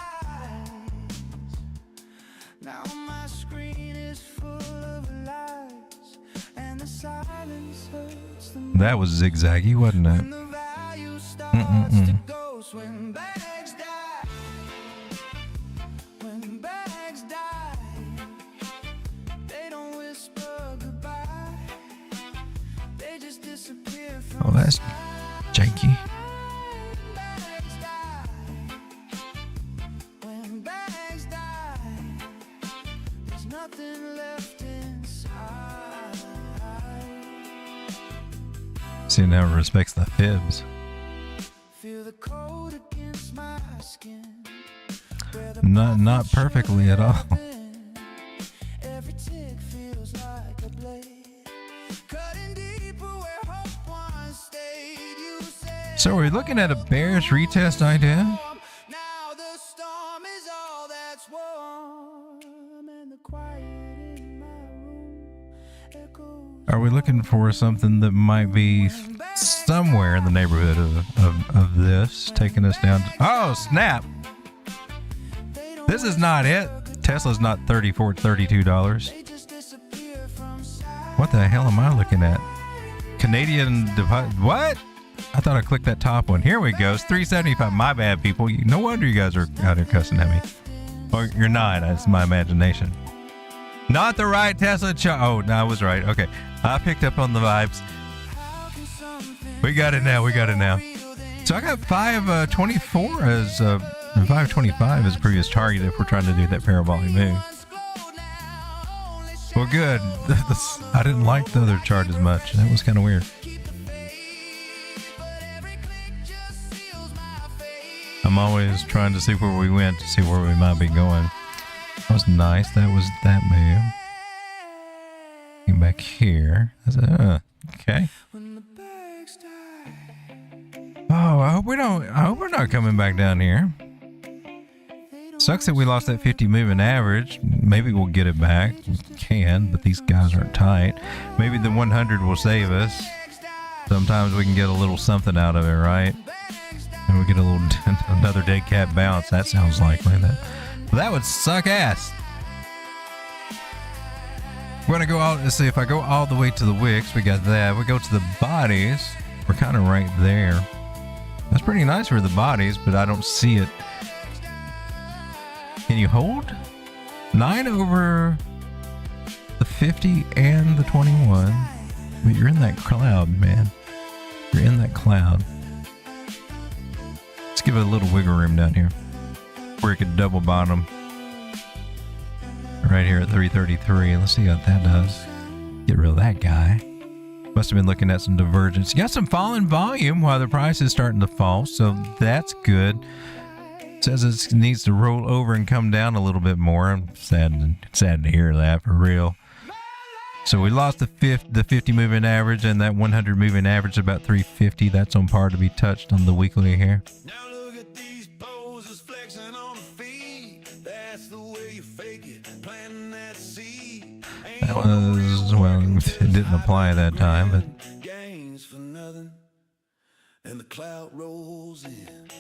That was zigzaggy, wasn't it? Oh, that's janky. See, it now respects the fibs. Not perfectly at all. So are we looking at a bearish retest idea? Are we looking for something that might be somewhere in the neighborhood of this, taking us down? Oh, snap! This is not it. Tesla's not $34, $32. What the hell am I looking at? Canadian what? I thought I clicked that top one. Here we go. It's 375. My bad, people. No wonder you guys are out here cussing at me. Or you're not. It's my imagination. Not the right Tesla oh, no, I was right. Okay. I picked up on the vibes. We got it now. We got it now. So I got 524 as 525 as previous target if we're trying to do that parabolic move. Well, good. I didn't like the other chart as much. That was kind of weird. I'm always trying to see where we went to see where we might be going. That was nice. That was that move. Came back here. I said, okay. Oh, I hope we're not coming back down here. Sucks that we lost that 50 moving average. Maybe we'll get it back. We can, but these guys aren't tight. Maybe the 100 will save us. Sometimes we can get a little something out of it, right? And we get a little another dead cat bounce. That sounds likely. That would suck ass. We're gonna go out. Let's see if I go all the way to the wicks. We got that. We go to the bodies. We're kind of right there. That's pretty nice for the bodies, but I don't see it. Can you hold 9 over the 50 and the 21? But you're in that cloud, man. You're in that cloud. give it a little wiggle room down here where it could double bottom right here at 333. Let's see what that does. Get rid of that guy. Must have been looking at some divergence. You got some falling volume while the price is starting to fall, so that's good. Says it needs to roll over and come down a little bit more. I'm sad to hear that, for real. So we lost the 50 moving average, and that 100 moving average about 350. That's on par to be touched on the weekly here. Now look at these poses flexing on the feet. That's the way you fake it, planting that seed. That was, well, it didn't apply that time, but Gains for nothing, and the cloud rolls in.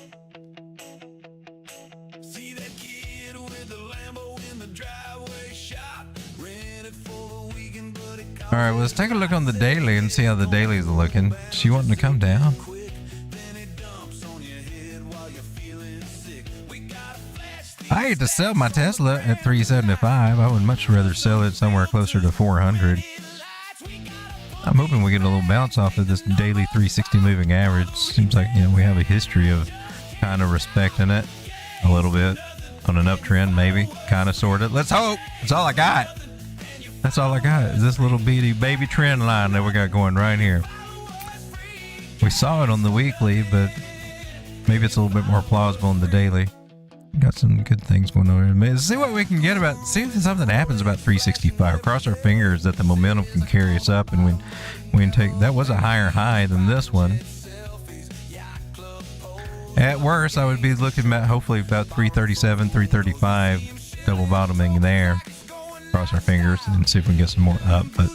See that kid with the Lambo in the driveway shop, rented for the weekend, but it all right, well, let's take a look on the daily and see how the dailies are looking. She wanting to come down. quick, then it dumps on your head while you're feeling sick. We gotta flash the I hate to sell my Tesla at 375. I would much rather sell it somewhere closer to 400. I'm hoping we get a little bounce off of this daily 360 moving average. Seems like, you know, we have a history of kind of respecting it a little bit on an uptrend, maybe, kind of, sort of. Let's hope. That's all I got. That's all I got is this little bitty baby trend line that we got going right here. We saw it on the weekly, but maybe it's a little bit more plausible in the daily. Got some good things going on here. See what we can get about, see if something happens about 365. Cross our fingers that the momentum can carry us up, and we can take, that was a higher high than this one. At worst, I would be looking at hopefully about 337, 335, double bottoming there. Cross our fingers and see if we can get some more up, but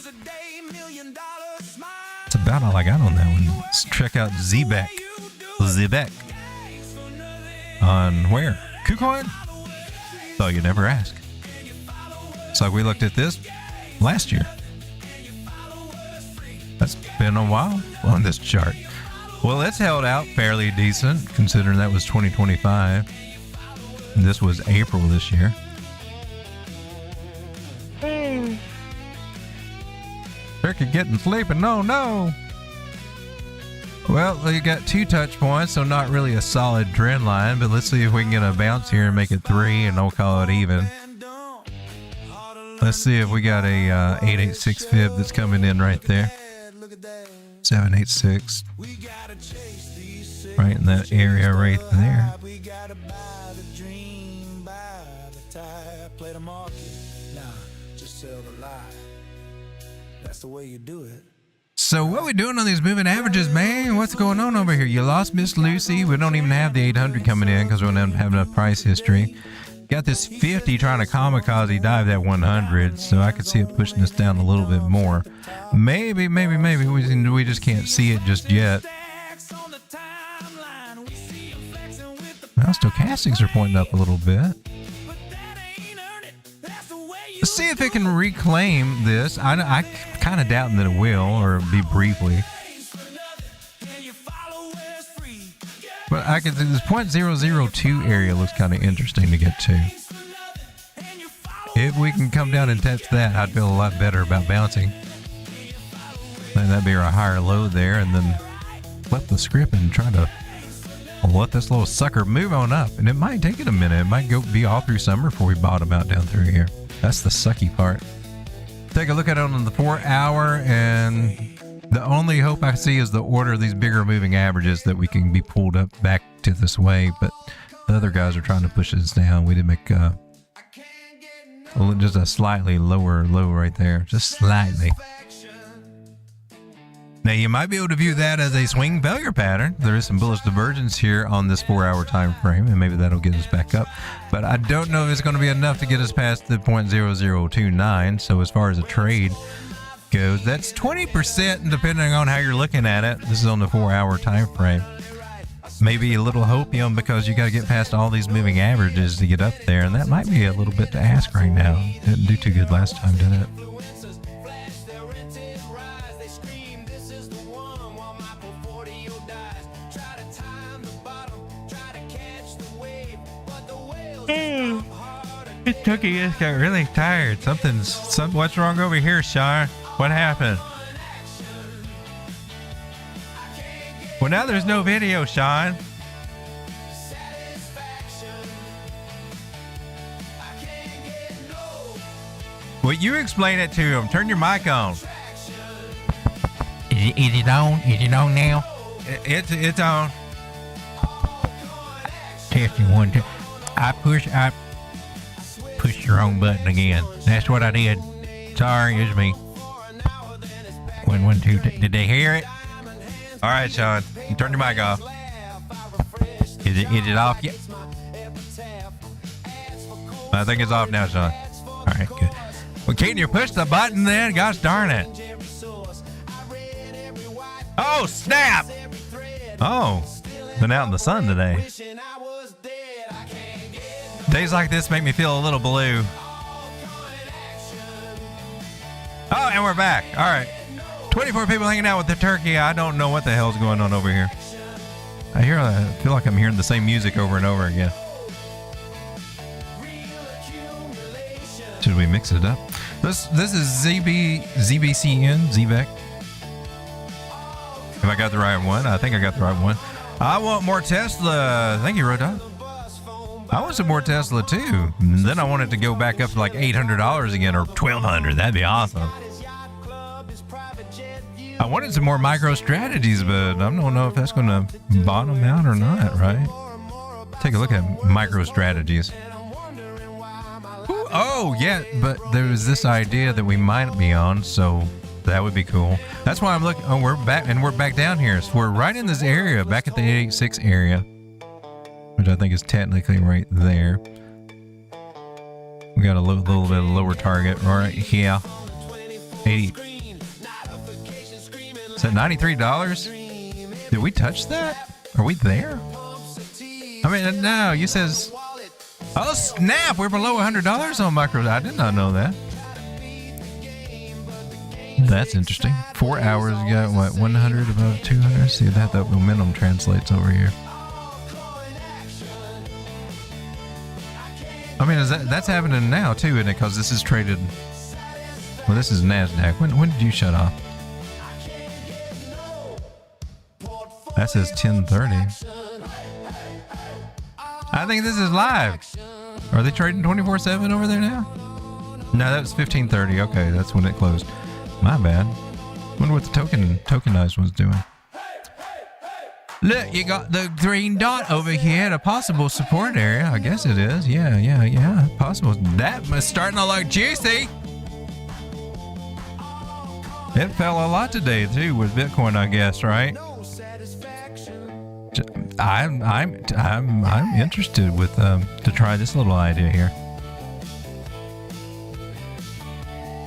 that's about all I got on that one. Let's check out Zebek. On where? KuCoin? Thought you'd never ask. It's like we looked at this last year. That's been a while on this chart. Well, it's held out fairly decent considering that was 2025. And this was April this year. Turkey getting sleepy. No. Well, you got 2 touch points, so not really a solid trend line, but let's see if we can get a bounce here and make it 3, and I'll call it even. Let's see if we got a 886 fib that's coming in right there. 786. Right in that area right there. That's the way you do it. So what we doing on these moving averages, man? What's going on over here? You lost Miss Lucy. We don't even have the 800 coming in because we don't have enough price history. Got this 50 trying to kamikaze dive that 100, so I could see it pushing us down a little bit more. Maybe we just can't see it just yet. Now stochastics are pointing up a little bit. Let's see if it can reclaim this. I kind of doubting that it will, or be briefly. But I can see this 0.002 area looks kind of interesting to get to. If we can come down and test that, I'd feel a lot better about bouncing. Then that'd be our higher low there, and then flip the script and try to let this little sucker move on up. And it might take it a minute. It might be all through summer before we bottom out down through here. That's the sucky part. Take a look at it on the 4 hour, and the only hope I see is the order of these bigger moving averages that we can be pulled up back to this way, but the other guys are trying to push us down. We did make just a slightly lower low right there, just slightly. Now you might be able to view that as a swing failure pattern. There is some bullish divergence here on this 4 hour time frame, and maybe that'll get us back up, but I don't know if it's going to be enough to get us past the 0.0029. So as far as a trade goes, that's 20% depending on how you're looking at it. This is on the 4 hour time frame. Maybe a little hopium because you got to get past all these moving averages to get up there, and that might be a little bit to ask right now. Didn't do too good last time, did it? Cookie just got really tired. What's wrong over here, Sean? What happened? Well, now there's no video, Sean. Well, you explain it to him. Turn your mic on. Is it on? Is it on now? It's on. Testing 1, 2. I pushed the wrong button again. That's what I did. Sorry, it's me. 1, 1, 2. Did they hear it? All right, Sean. Turn your mic off. Is it off yet? I think it's off now, Sean. All right, good. Well, can't you push the button then? Gosh darn it. Oh, snap. Oh, been out in the sun today. Days like this make me feel a little blue. Oh, and we're back. All right. 24 people hanging out with the turkey. I don't know what the hell's going on over here. I feel like I'm hearing the same music over and over again. Should we mix it up? This is ZBCN, ZVEC. If I got the right one, I think I got the right one. I want more Tesla. Thank you, Roda. I want some more Tesla too. And then I want it to go back up to like $800 again, or $1,200. That'd be awesome. I wanted some more MicroStrategies, but I don't know if that's going to bottom out or not, right? Take a look at MicroStrategies. Ooh, oh, yeah, but there was this idea that we might be on, so that would be cool. That's why I'm looking. Oh, we're back, and we're back down here. So we're right in this area, back at the 886 area, which I think is technically right there. We got a little bit of lower target right here. 80. Is that $93? Did we touch that? Are we there? I mean, no, you says, oh snap, we're below $100 on micro. I did not know that. That's interesting. 4 hours, you got what, 100 above 200? See that the momentum translates over here. I mean, that's happening now too, isn't it? Because this is traded. Well, this is NASDAQ. When did you shut off? That says 10:30. I think this is live. Are they trading 24/7 over there now? No, that was 15:30. Okay, that's when it closed. My bad. Wonder what the tokenized one's doing. Look, you got the green dot over here at a possible support area. I guess it is. Yeah. Possible. That was starting to look juicy. It fell a lot today too with Bitcoin, I guess, right? I'm interested with to try this little idea here.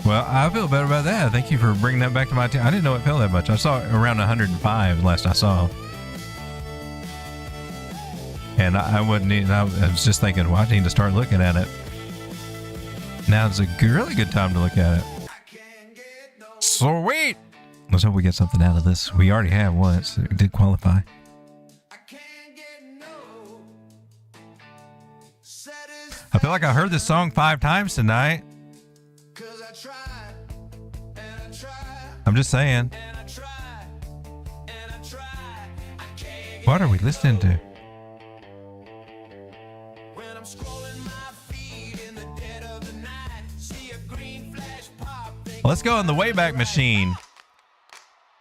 Well, I feel better about that. Thank you for bringing that back to my attention. I didn't know it fell that much. I saw it around 105 last I saw. And I was just thinking, well, I need to start looking at it. Now is a really good time to look at it. Sweet. Let's hope we get something out of this. We already have once. It did qualify. I feel like I heard this song 5 times tonight. I'm just saying. What are we listening to? Let's go in the Wayback Machine.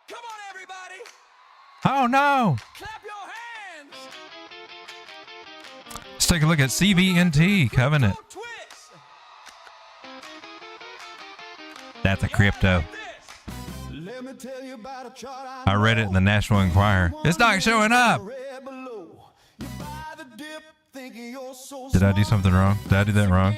Come on, everybody. Oh no. Clap your hands. Let's take a look at CBNT Covenant. That's a crypto. Let me tell you about a chart I read it in the National Enquirer. It's not showing up. Did I do something wrong? Did I do that wrong?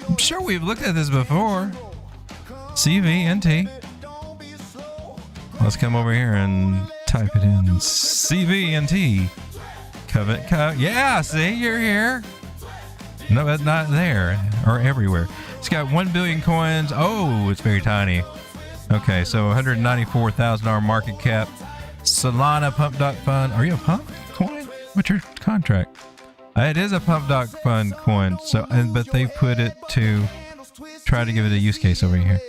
I'm sure we've looked at this before. CVNT. Let's come over here and type it in. CVNT. Covenant. Yeah, see, you're here. No, that's not there or everywhere. It's got 1 billion coins. Oh, it's very tiny. Okay, so $194,000 market cap. Solana pump doc fund. Are you a pump coin? What's your contract? It is a pump doc fund coin. So, but they put it to try to give it a use case over here.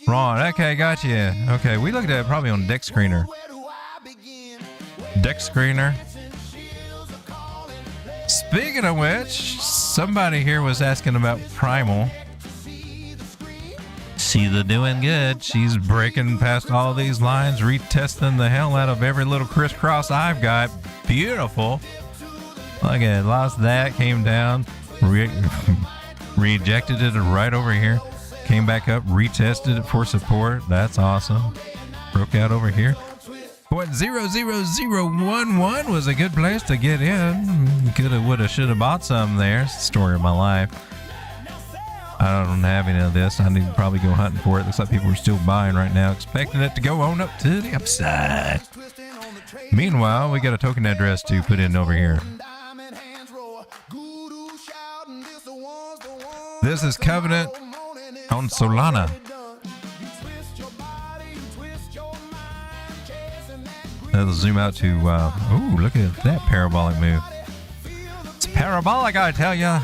Ron, okay, gotcha. Okay, we looked at it probably on Deck Screener. Deck Screener. Speaking of which, somebody here was asking about Primal. She's doing good. She's breaking past all these lines, retesting the hell out of every little crisscross I've got. Beautiful. Look at it. Lost that, came down, rejected it right over here, came back up, retested it for support. That's awesome. Broke out over here. 0.00011 was a good place to get in. Coulda, woulda, shoulda bought some there. It's the story of my life. I don't have any of this. I need to probably go hunting for it. Looks like people are still buying right now, expecting it to go on up to the upside. Meanwhile, we got a token address to put in over here. This is Covenant on Solana. Let's zoom out to, ooh, look at that parabolic move. It's parabolic, I tell ya.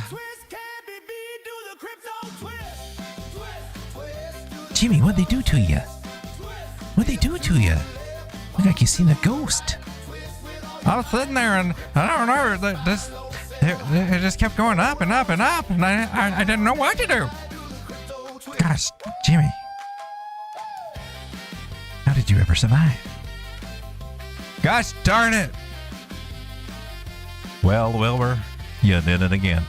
Jimmy, what'd they do to you? What'd they do to you? Look like you seen a ghost. I was sitting there and I don't know, it just kept going up and up and up, and I didn't know what to do. Gosh, Jimmy. How did you ever survive? Gosh darn it. Well, Wilbur, you did it again.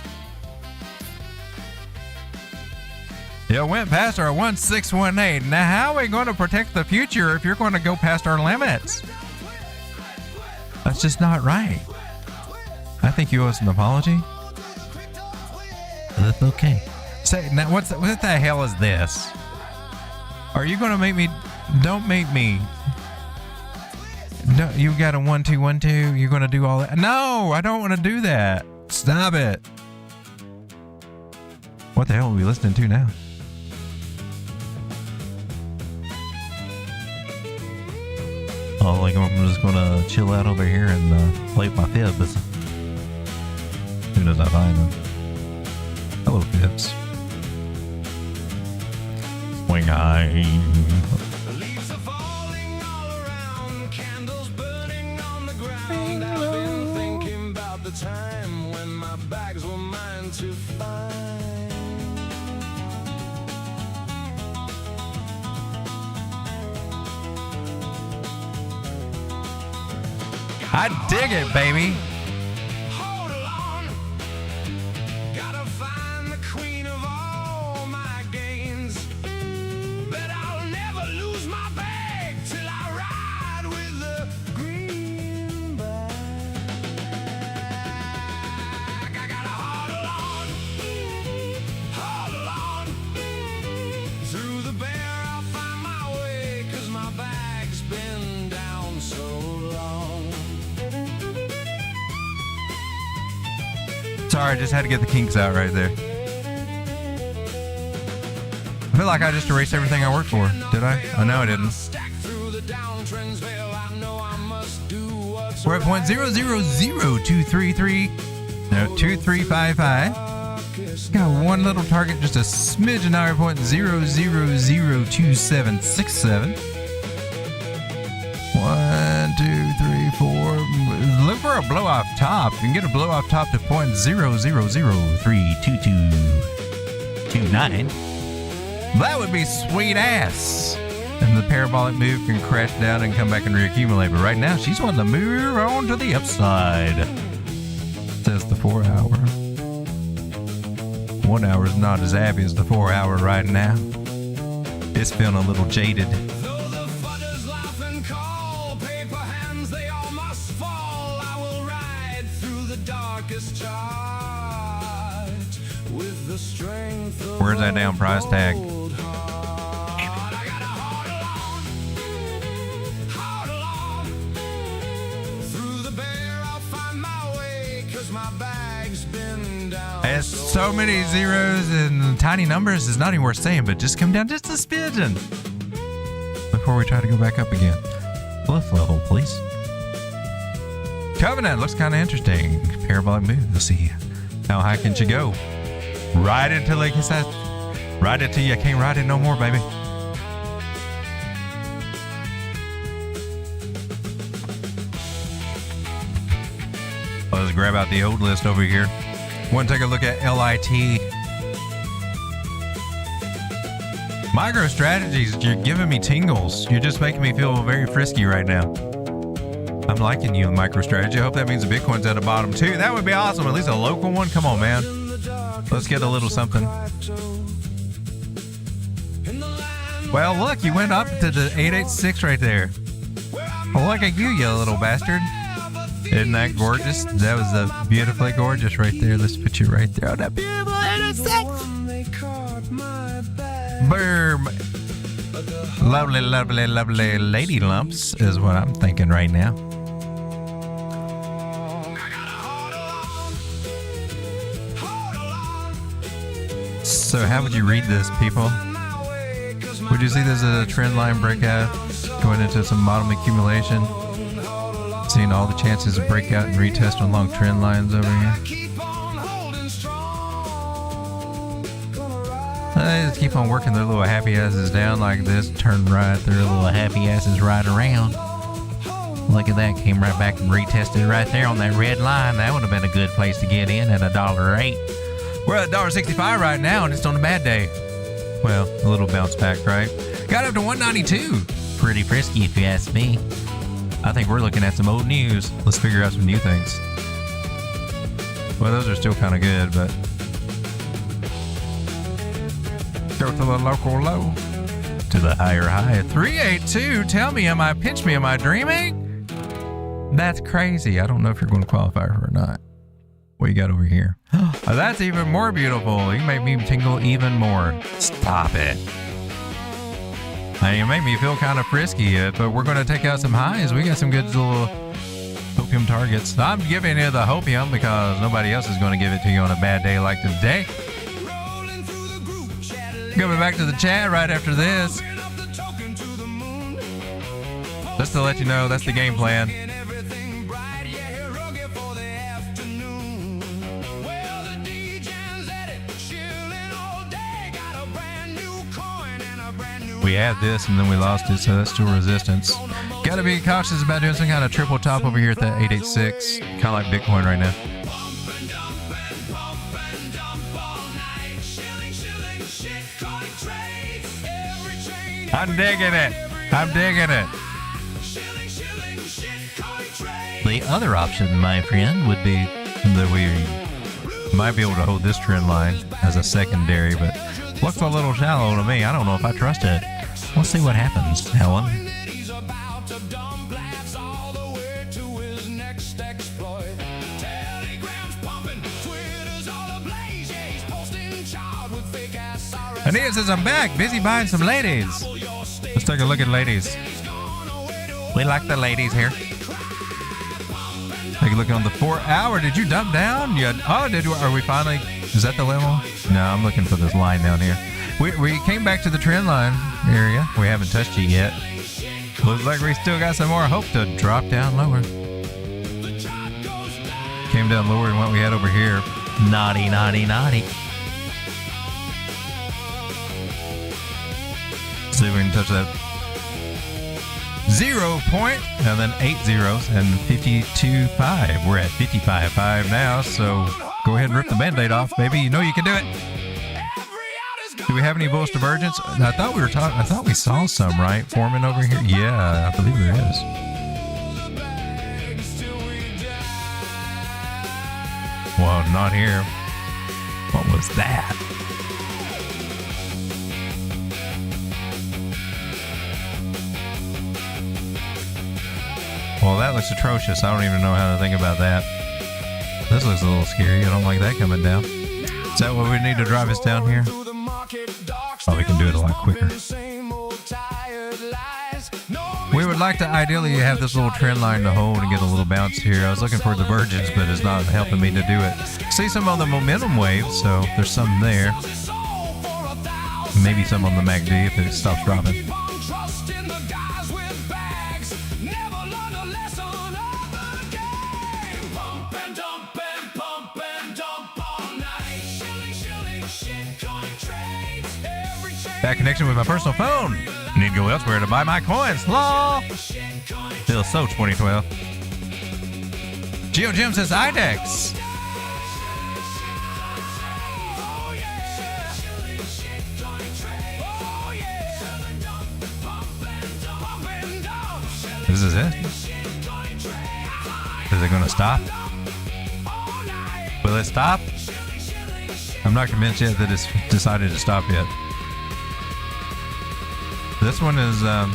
You went past our 1618. Now, how are we going to protect the future if you're going to go past our limits? That's just not right. I think you owe us an apology. That's okay. Say, now, what the hell is this? Are you going to make me? Don't make me. No, you got a 1-2-1-2. You're going to do all that? No, I don't want to do that. Stop it. What the hell are we listening to now? Oh, like I'm just going to chill out over here and play with my fibs. As soon as I find them. Hello, fibs. Swing high. Leaves are falling all around, candles burning on the ground. I've been thinking about the time when my bags were mine to find. I dig it, baby. Hold on, gotta find the queen of all my gains. Bet I'll never lose my bag till I ride with the greenback. I gotta hold on. Through the bear I'll find my way, 'cause my bag's been down so long. Sorry, I just had to get the kinks out right there. I feel like I just erased everything I worked for. Did I? Oh, no, I didn't. We're at 0.000233. No, 2355. Got one little target, just a smidge, and now we're 0.002767. 1, 2, 3, 4. Look for a blow off top. You can get a blow off top to 0.00032229. That would be sweet ass. And the parabolic move can crash down and come back and reaccumulate. But right now, she's wanting to move on to the upside. Says the 4 hour. 1 hour is not as happy as the 4 hour right now. It's feeling a little jaded. Where's that damn price tag? It's so many zeros and tiny numbers, it's not even worth saying, but just come down just a smidgen before we try to go back up again. Bluff level, please. Covenant looks kind of interesting. Parabolic move. Let's see. How high can you go? Ride it till like it says. Ride it till you can't ride it no more, baby. Let's grab out the old list over here. Want to take a look at LIT. MicroStrategies, you're giving me tingles. You're just making me feel very frisky right now. I'm liking you, MicroStrategy. I hope that means the Bitcoin's at the bottom too. That would be awesome. At least a local one. Come on, man. Let's get a little something. Well, look, you went up to the 886 right there. Well, look at you, you little bastard. Isn't that gorgeous? That was beautifully gorgeous right there. Let's put you right there on that beautiful 886. Boom. Lovely, lovely, lovely lady lumps is what I'm thinking right now. So how would you read this, people? Would you see this as a trend line breakout going into some bottom accumulation? Seeing all the chances of breakout and retest on long trend lines over here. They just keep on working their little happy asses down like this. Turn right, their little happy asses right around. Look at that, came right back and retested right there on that red line. That would have been a good place to get in at $1.08. We're at $1.65 right now, just on a bad day. Well, a little bounce back, right? Got up to 192. Pretty frisky if you ask me. I think we're looking at some old news. Let's figure out some new things. Well, those are still kind of good, but go to the local low. To the higher high at 382. Tell me, pinch me, am I dreaming? That's crazy. I don't know if you're going to qualify for or not. What you got over here? Oh, that's even more beautiful. You make me tingle even more. Stop it. You make me feel kind of frisky, but we're going to take out some highs. We got some good little hopium targets. I'm giving you the hopium because nobody else is going to give it to you on a bad day like today. Coming back to the chat right after this. Just to let you know, that's the game plan. We had this and then we lost it, so that's still resistance. Got to be cautious about doing some kind of triple top over here at that 886, kind of like Bitcoin right now. I'm digging it. I'm digging it. The other option, my friend, would be that we might be able to hold this trend line as a secondary, but looks a little shallow to me. I don't know if I trust it. We'll see what happens, Helen. Anita says, I'm back. Busy buying some ladies. Let's take a look at ladies. We like the ladies here. Take a look on the 4 hour. Did you dump down? Yeah. Oh, are we finally? Is that the level? No, I'm looking for this line down here. We came back to the trend line area. We haven't touched it yet. Looks like we still got some more hope to drop down lower. Came down lower than what we had over here. Naughty, naughty, naughty. See if we can touch that 0 point and then 8 zeros and 52.5. We're at 55.5 now, so go ahead and rip the band-aid off, baby. You know you can do it. Do we have any bullish divergence? I thought we saw some, right? Forming over here? Yeah, I believe there is. Well, not here. What was that? Well, that looks atrocious. I don't even know how to think about that. This looks a little scary. I don't like that coming down. Is that what we need to drive us down here? Oh, we can do it a lot quicker. We would like to ideally have this little trend line to hold and get a little bounce here. I was looking for divergence, but it's not helping me to do it. See some on the momentum wave, so there's some there. Maybe some on the MACD if it stops dropping. Bad connection with my personal phone. Need to go elsewhere to buy my coins. Lol. Feels so 2012. Geo Jim says IDEX. This is it. Is it going to stop? Will it stop? I'm not convinced yet that it's decided to stop yet. This one is, oh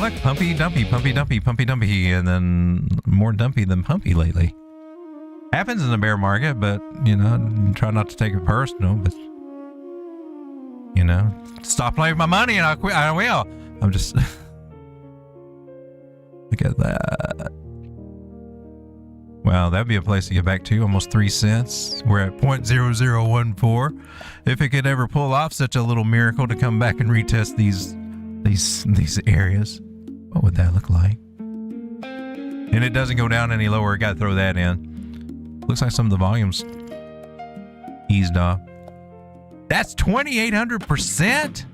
look, pumpy dumpy, pumpy dumpy, pumpy dumpy, and then more dumpy than pumpy lately. Happens in the bear market, but you know, try not to take it personal. But you know, stop playing with my money, and I'll quit. I will. I'm just look at that. Wow, that'd be a place to get back to. Almost 3 cents. We're at 0.0014. If it could ever pull off such a little miracle to come back and retest these areas, what would that look like? And it doesn't go down any lower. Got to throw that in. Looks like some of the volumes eased off. That's 2,800%.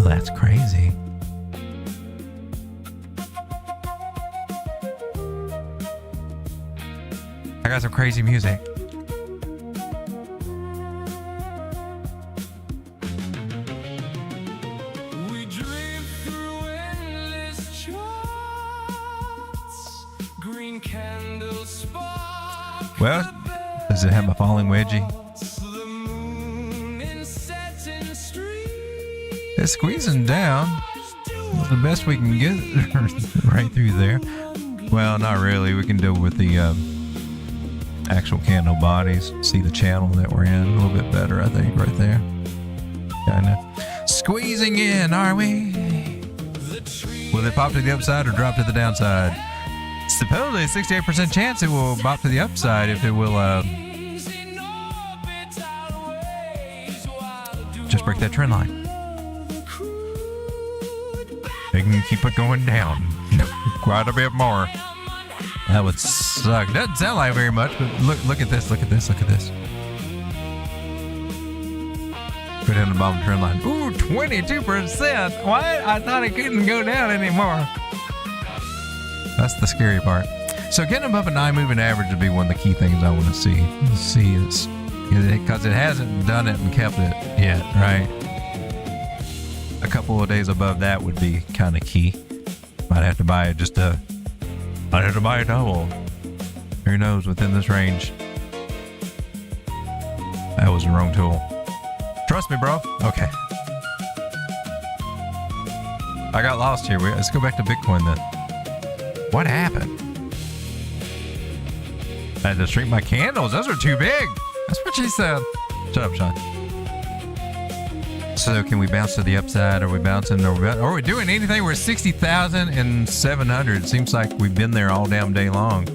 That's crazy. I got some crazy music. We drift through endless charts. Green candle spark. Well, does it have a falling wedgie? The moon in setting street. It's squeezing down. The best we can get right through there. Well, not really. We can deal with the actual candle bodies. See the channel that we're in a little bit better, I think, right there. Kind of squeezing in, are we? Will it pop to the upside or drop to the downside? Supposedly, 68% chance it will pop to the upside if it will just break that trend line. They can keep it going down quite a bit more. That would suck. Doesn't sound like very much, but look at this, look at this, look at this. Go down the bottom trend line. Ooh, 22%. What? I thought it couldn't go down anymore. That's the scary part. So getting above a 9 moving average would be one of the key things I want to see. Is because it hasn't done it and kept it yet, right? A couple of days above that would be kind of key. Might have to buy it I'd have to buy a double. Who knows, within this range. That was the wrong tool. Trust me, bro. Okay. I got lost here. Let's go back to Bitcoin then. What happened? I had to shrink my candles. Those are too big. That's what she said. Shut up, Sean. So can we bounce to the upside? Are we bouncing? Are we doing anything? We're 60,700. Seems like we've been there all damn day long.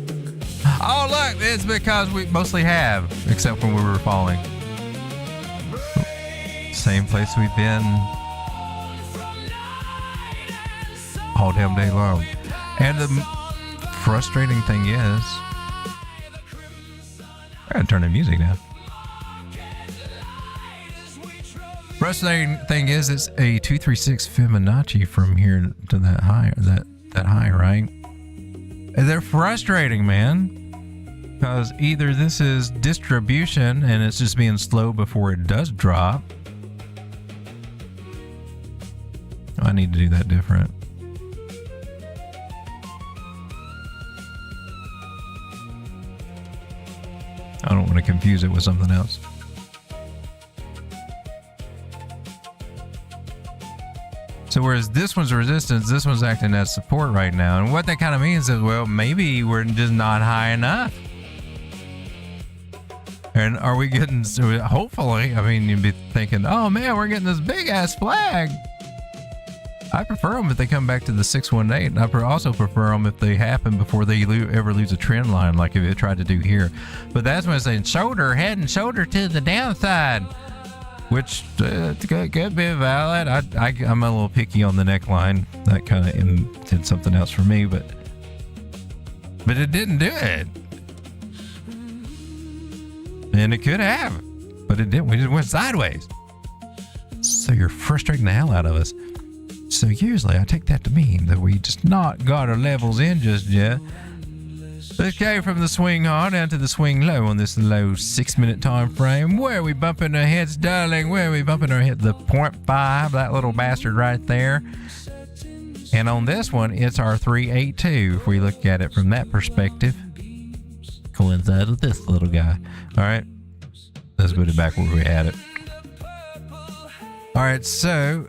Oh, look, it's because we mostly have, except when we were falling. Same place we've been all damn day long. And the frustrating thing is, I gotta turn the music down. Frustrating thing is, it's a 236 Fibonacci from here to that high, that high, right? And they're frustrating, man, because either this is distribution and it's just being slow before it does drop. I need to do that different. I don't want to confuse it with something else. So whereas this one's resistance, this one's acting as support right now. And what that kind of means is, well, maybe we're just not high enough. And are we getting, hopefully, I mean, you'd be thinking, oh man, we're getting this big ass flag. I prefer them if they come back to the 618. I also prefer them if they happen before they ever lose a trend line, like if it tried to do here. But that's when it's saying shoulder, head and shoulder to the downside, which could be valid. I'm a little picky on the neckline. That kind of did something else for me, but it didn't do it. And it could have, but it didn't. We just went sideways. So you're frustrating the hell out of us. So usually I take that to mean that we just not got our levels in just yet. Let's go from the swing high down to the swing low on this low 6-minute time frame. Where are we bumping our heads, darling? Where are we bumping our head? The 0.5, that little bastard right there. And on this one, it's our 382 if we look at it from that perspective. Coincide with this little guy. All right, let's put it back where we had it. All right, so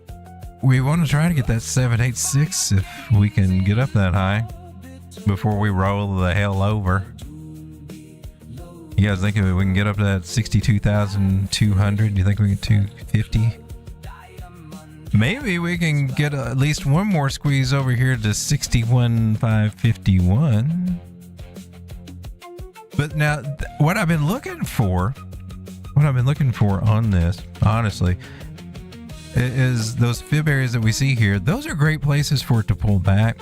we want to try to get that 786 if we can get up that high before we roll the hell over. You guys think we can get up to that 62,200? Do you think we can get 250? Maybe we can get at least one more squeeze over here to 61,551. But now, what I've been looking for on this, honestly, is those fib areas that we see here. Those are great places for it to pull back,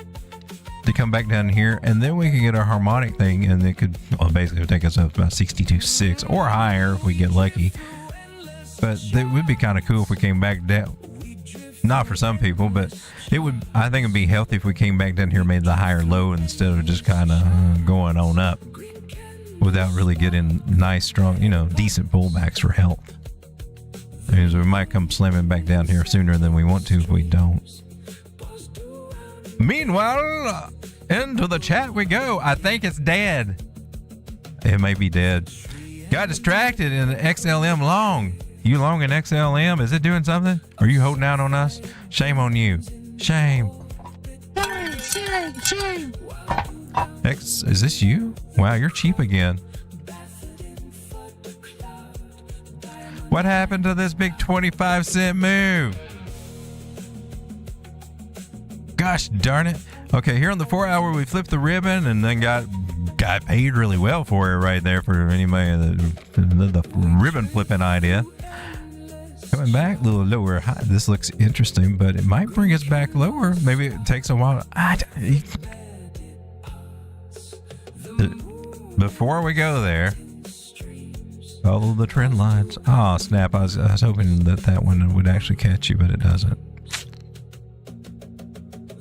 to come back down here, and then we can get our harmonic thing, and it could, well, basically take us up to about 62.6 or higher if we get lucky. But it would be kind of cool if we came back down. Not for some people, but it would. I think it'd be healthy if we came back down here and made the higher low instead of just kind of going on up without really getting nice, strong, decent pullbacks for health. I mean, we might come slamming back down here sooner than we want to if we don't. Meanwhile, into the chat we go. I think it's dead. It may be dead. Got distracted in XLM long. You long in XLM? Is it doing something? Are you holding out on us? Shame on you. Shame. Shame. X, is this you? Wow, you're cheap again. What happened to this big 25-cent move? Gosh darn it. Okay, here on the 4-hour, we flipped the ribbon and then got paid really well for it right there for anybody the ribbon flipping idea. Coming back a little lower. This looks interesting, but it might bring us back lower. Maybe it takes a while. Before we go there, follow the trend lines. Oh, snap. I was hoping that one would actually catch you, but it doesn't.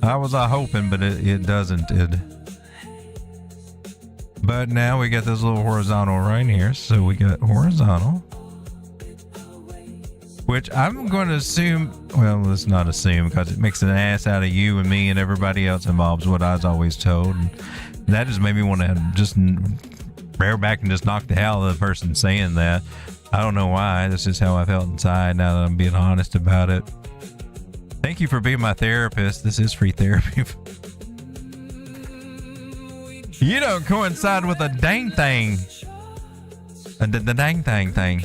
I was hoping, but it doesn't. But now we got this little horizontal right here. So we got horizontal, which I'm going to assume, well, let's not assume because it makes an ass out of you and me and everybody else involved, is what I was always told. And that just made me want to just rear back and just knock the hell out of the person saying that. I don't know why. This is how I felt inside now that I'm being honest about it. Thank you for being my therapist. This is free therapy. You don't coincide with a dang thing. The dang thing.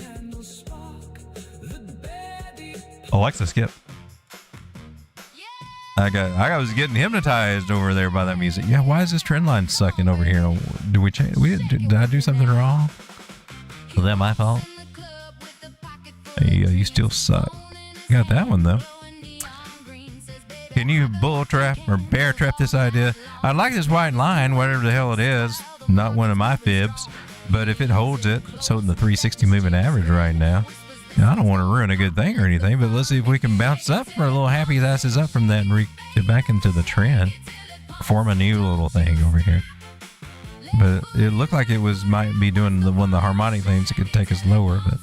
Alexa, skip. I was getting hypnotized over there by that music. Yeah, why is this trend line sucking over here? Do we change? Did I do something wrong? Was that my fault? Hey, you still suck. Got that one though. Can you bull trap or bear trap this idea? I like this white line, whatever the hell it is. Not one of my fibs, but if it holds it, it's holding the 360 moving average right now. Now, I don't want to ruin a good thing or anything, but let's see if we can bounce up for a little happy asses up from that and get back into the trend. Form a new little thing over here. But it looked like it might be doing one of the harmonic things that could take us lower, but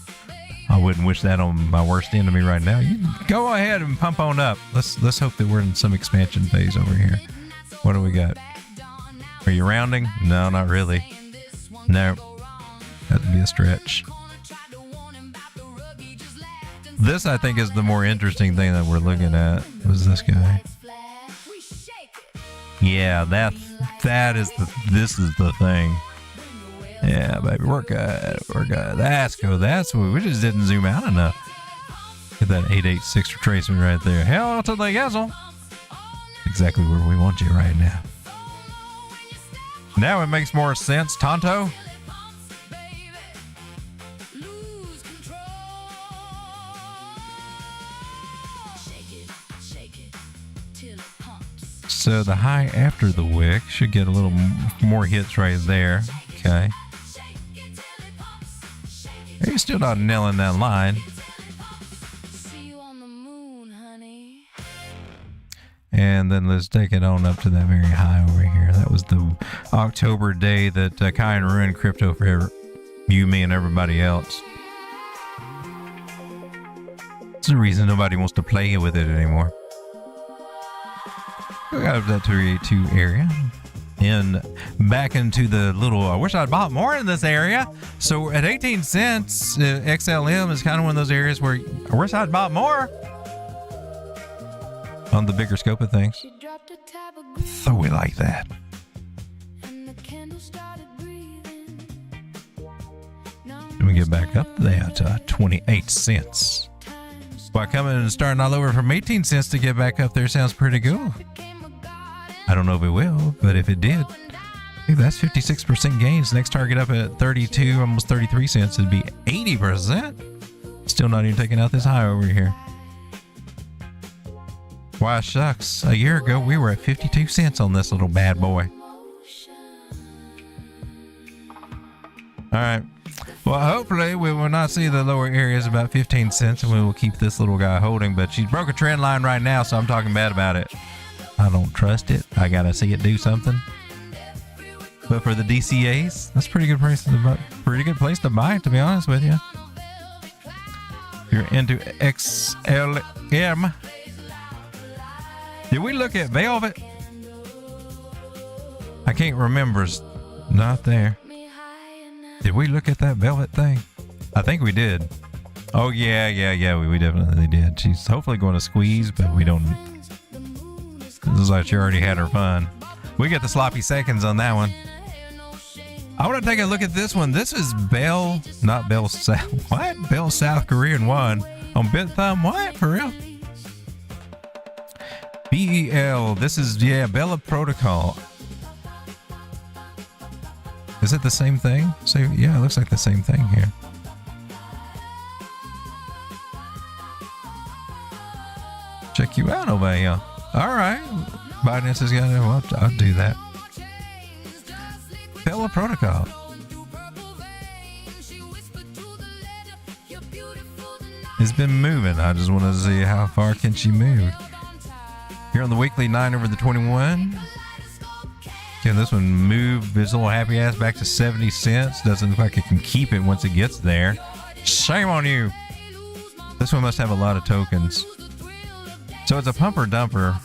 I wouldn't wish that on my worst enemy right now. You go ahead and pump on up. Let's hope that we're in some expansion phase over here. What do we got? Are you rounding? No, not really. No. That would be a stretch. This, I think, is the more interesting thing that we're looking at. Was this guy? Yeah, this is the thing. Yeah, baby, we're good. That's good. That's what we just didn't zoom out enough. Get that 886 retracement right there. Hell to the guzzle. Exactly where we want you right now. Now it makes more sense, Tonto. So the high after the wick should get a little more hits right there. Okay. You're still not nailing that line. And then let's take it on up to that very high over here. That was the October day that kind of ruined crypto for you, me, and everybody else. It's the reason nobody wants to play with it anymore. We got up to that 382 area. And back into the little, I wish I'd bought more in this area. So at 18 cents, XLM is kind of one of those areas where I wish I'd bought more on the bigger scope of things. So we like that. Let me get back up there to 28 cents. By coming and starting all over from 18 cents to get back up there sounds pretty good. I don't know if it will, but if it did, dude, that's 56% gains. Next target up at 32, almost 33 cents. It'd be 80%. Still not even taking out this high over here. Why, shucks. A year ago, we were at 52 cents on this little bad boy. All right. Well, hopefully we will not see the lower areas about 15 cents, and we will keep this little guy holding. But she's broke a trend line right now, so I'm talking bad about it. I don't trust it. I gotta see it do something. But for the DCAs, that's pretty good price to buy. Pretty good place to buy, to be honest with you. If you're into XLM. Did we look at Velvet? I can't remember. It's not there. Did we look at that Velvet thing? I think we did. Oh yeah, we definitely did. She's hopefully going to squeeze, but we don't. This is like she already had her fun. We get the sloppy seconds on that one. I want to take a look at this one. This is Bell, not Bell South. What? Bell South Korean 1 on Bit Thumb. What? For real? BEL. This is, yeah, Bella Protocol. Is it the same thing? So, yeah, it looks like the same thing here. Check you out over here. All right. Binance has got it. Well, I'll do that. Bella Protocol. It's been moving. I just want to see how far can she move. Here on the weekly 9 over the 21. Can this one move this little happy ass back to 70 cents? Doesn't look like it can keep it once it gets there. Shame on you. This one must have a lot of tokens. So it's a pumper dumper.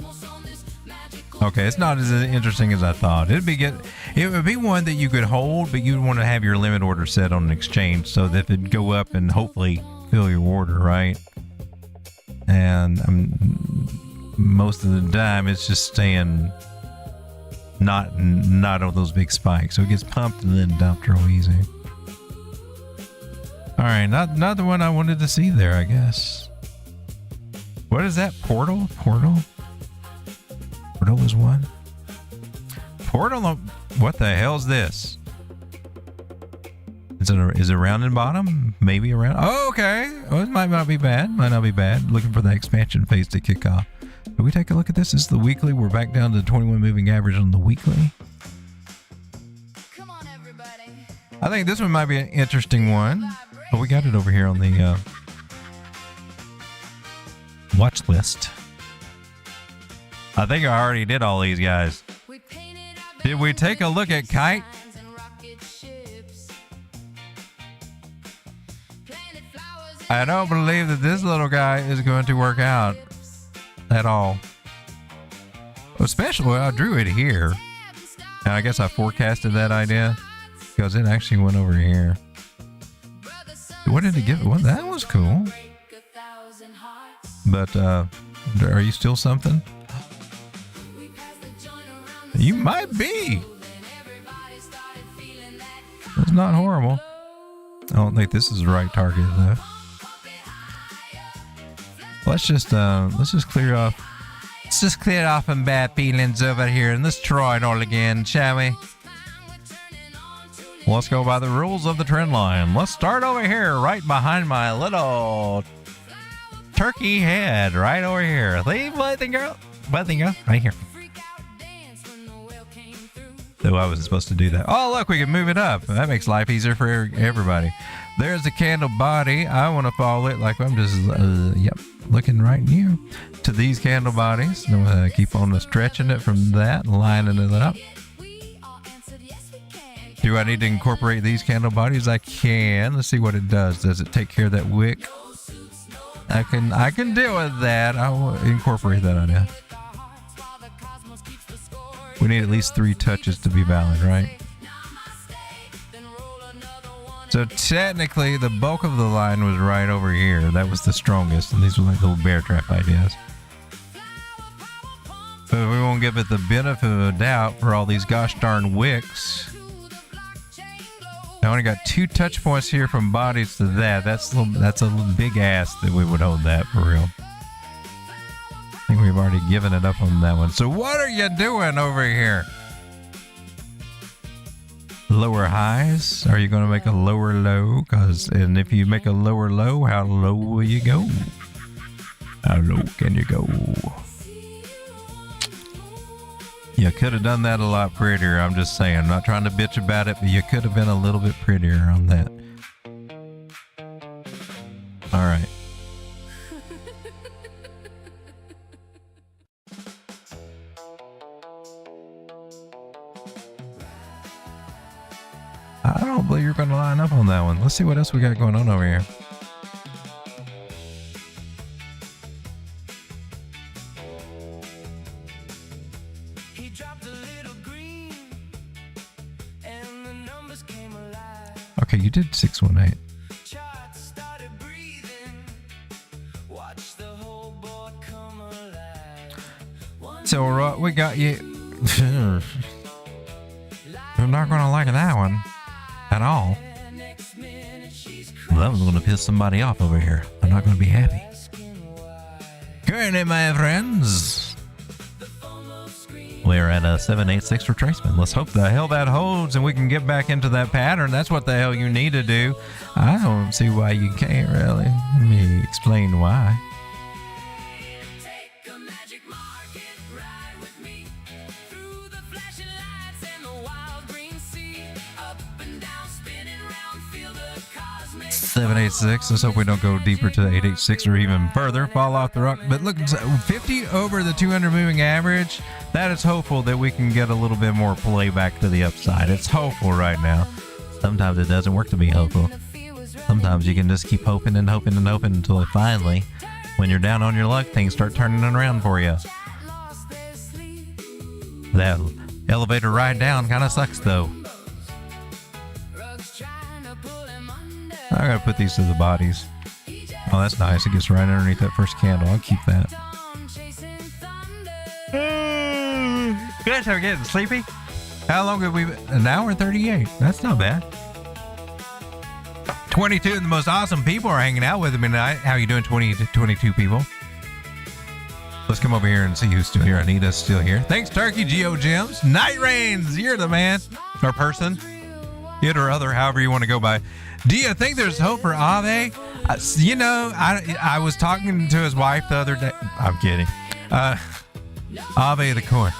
Okay, it's not as interesting as I thought. It would be one that you could hold, but you'd want to have your limit order set on an exchange so that it'd go up and hopefully fill your order, right? And most of the time it's just staying not on those big spikes. So it gets pumped and then dumped real easy. All right, not the one I wanted to see there, I guess. What is that? Portal is one. Portal. What the hell's this? Is it round and bottom? Maybe around. Oh, okay. Oh, it might not be bad. Looking for the expansion phase to kick off. Can we take a look at this? This is the weekly. We're back down to the 21 moving average on the weekly. Come on, everybody. I think this one might be an interesting one. Oh, we got it over here on the watch list. I think I already did all these guys. Did we take a look at Kite? I don't believe that this little guy is going to work out at all. Especially, I drew it here. And I guess I forecasted that idea because it actually went over here. What did it give? Well, that was cool. But, are you still something? You might be. It's not horrible. I don't think this is the right target though. Let's just clear off. Let's just clear off some bad feelings over here and let's try it all again, shall we? Let's go by the rules of the trend line. Let's start over here, right behind my little turkey head, right over here. Leave, boys and girls, right here. Though I wasn't supposed to do that. Oh, look, we can move it up. That makes life easier for everybody. There's the candle body. I want to follow it like I'm just, yep, looking right new to these candle bodies. I'm going to keep on stretching it from that, lining it up. Do I need to incorporate these candle bodies? I can. Let's see what it does. Does it take care of that wick? I can deal with that. I'll incorporate that idea. We need at least 3 touches to be valid, right? So technically, the bulk of the line was right over here. That was the strongest, and these were like little bear trap ideas. But we won't give it the benefit of a doubt for all these gosh darn wicks. I only got 2 touch points here from bodies to that. That's a little big ass that we would hold that for real. I think we've already given it up on that one. So what are you doing over here? Lower highs? Are you going to make a lower low? And if you make a lower low, how low will you go? How low can you go? You could have done that a lot prettier. I'm just saying. I'm not trying to bitch about it, but you could have been a little bit prettier on that. All right. I don't believe you're going to line up on that one. Let's see what else we got going on over here. Okay, you did 618. So we got you. I'm not going to like that one at all. Well, that was going to piss somebody off over here. I'm not going to be happy. Currently, my friends, we're at a 786 retracement. Let's hope the hell that holds and we can get back into that pattern. That's what the hell you need to do. I don't see why you can't really. Let me explain why. Ride with me through the flashing lights and the wild green sea. 786. Let's hope we don't go deeper to 886 or even further. Fall off the rock. But look, 50 over the 200 moving average. That is hopeful that we can get a little bit more play back to the upside. It's hopeful right now. Sometimes it doesn't work to be hopeful. Sometimes you can just keep hoping and hoping and hoping until it finally, when you're down on your luck, things start turning around for you. That elevator ride down kind of sucks though. I gotta put these to the bodies. Oh, that's nice. It gets right underneath that first candle. I'll keep that. You guys are getting sleepy? How long have we been? An hour and 38. That's not bad. 22 of the most awesome people are hanging out with me tonight. How you doing, 22 people? Let's come over here and see who's still here. Anita's still here. Thanks, Turkey Geo Gems. Night Rains, you're the man. Or person. It or other, however you want to go by. Do you think there's hope for Aave? You know, I was talking to his wife the other day. I'm kidding. Aave the coin.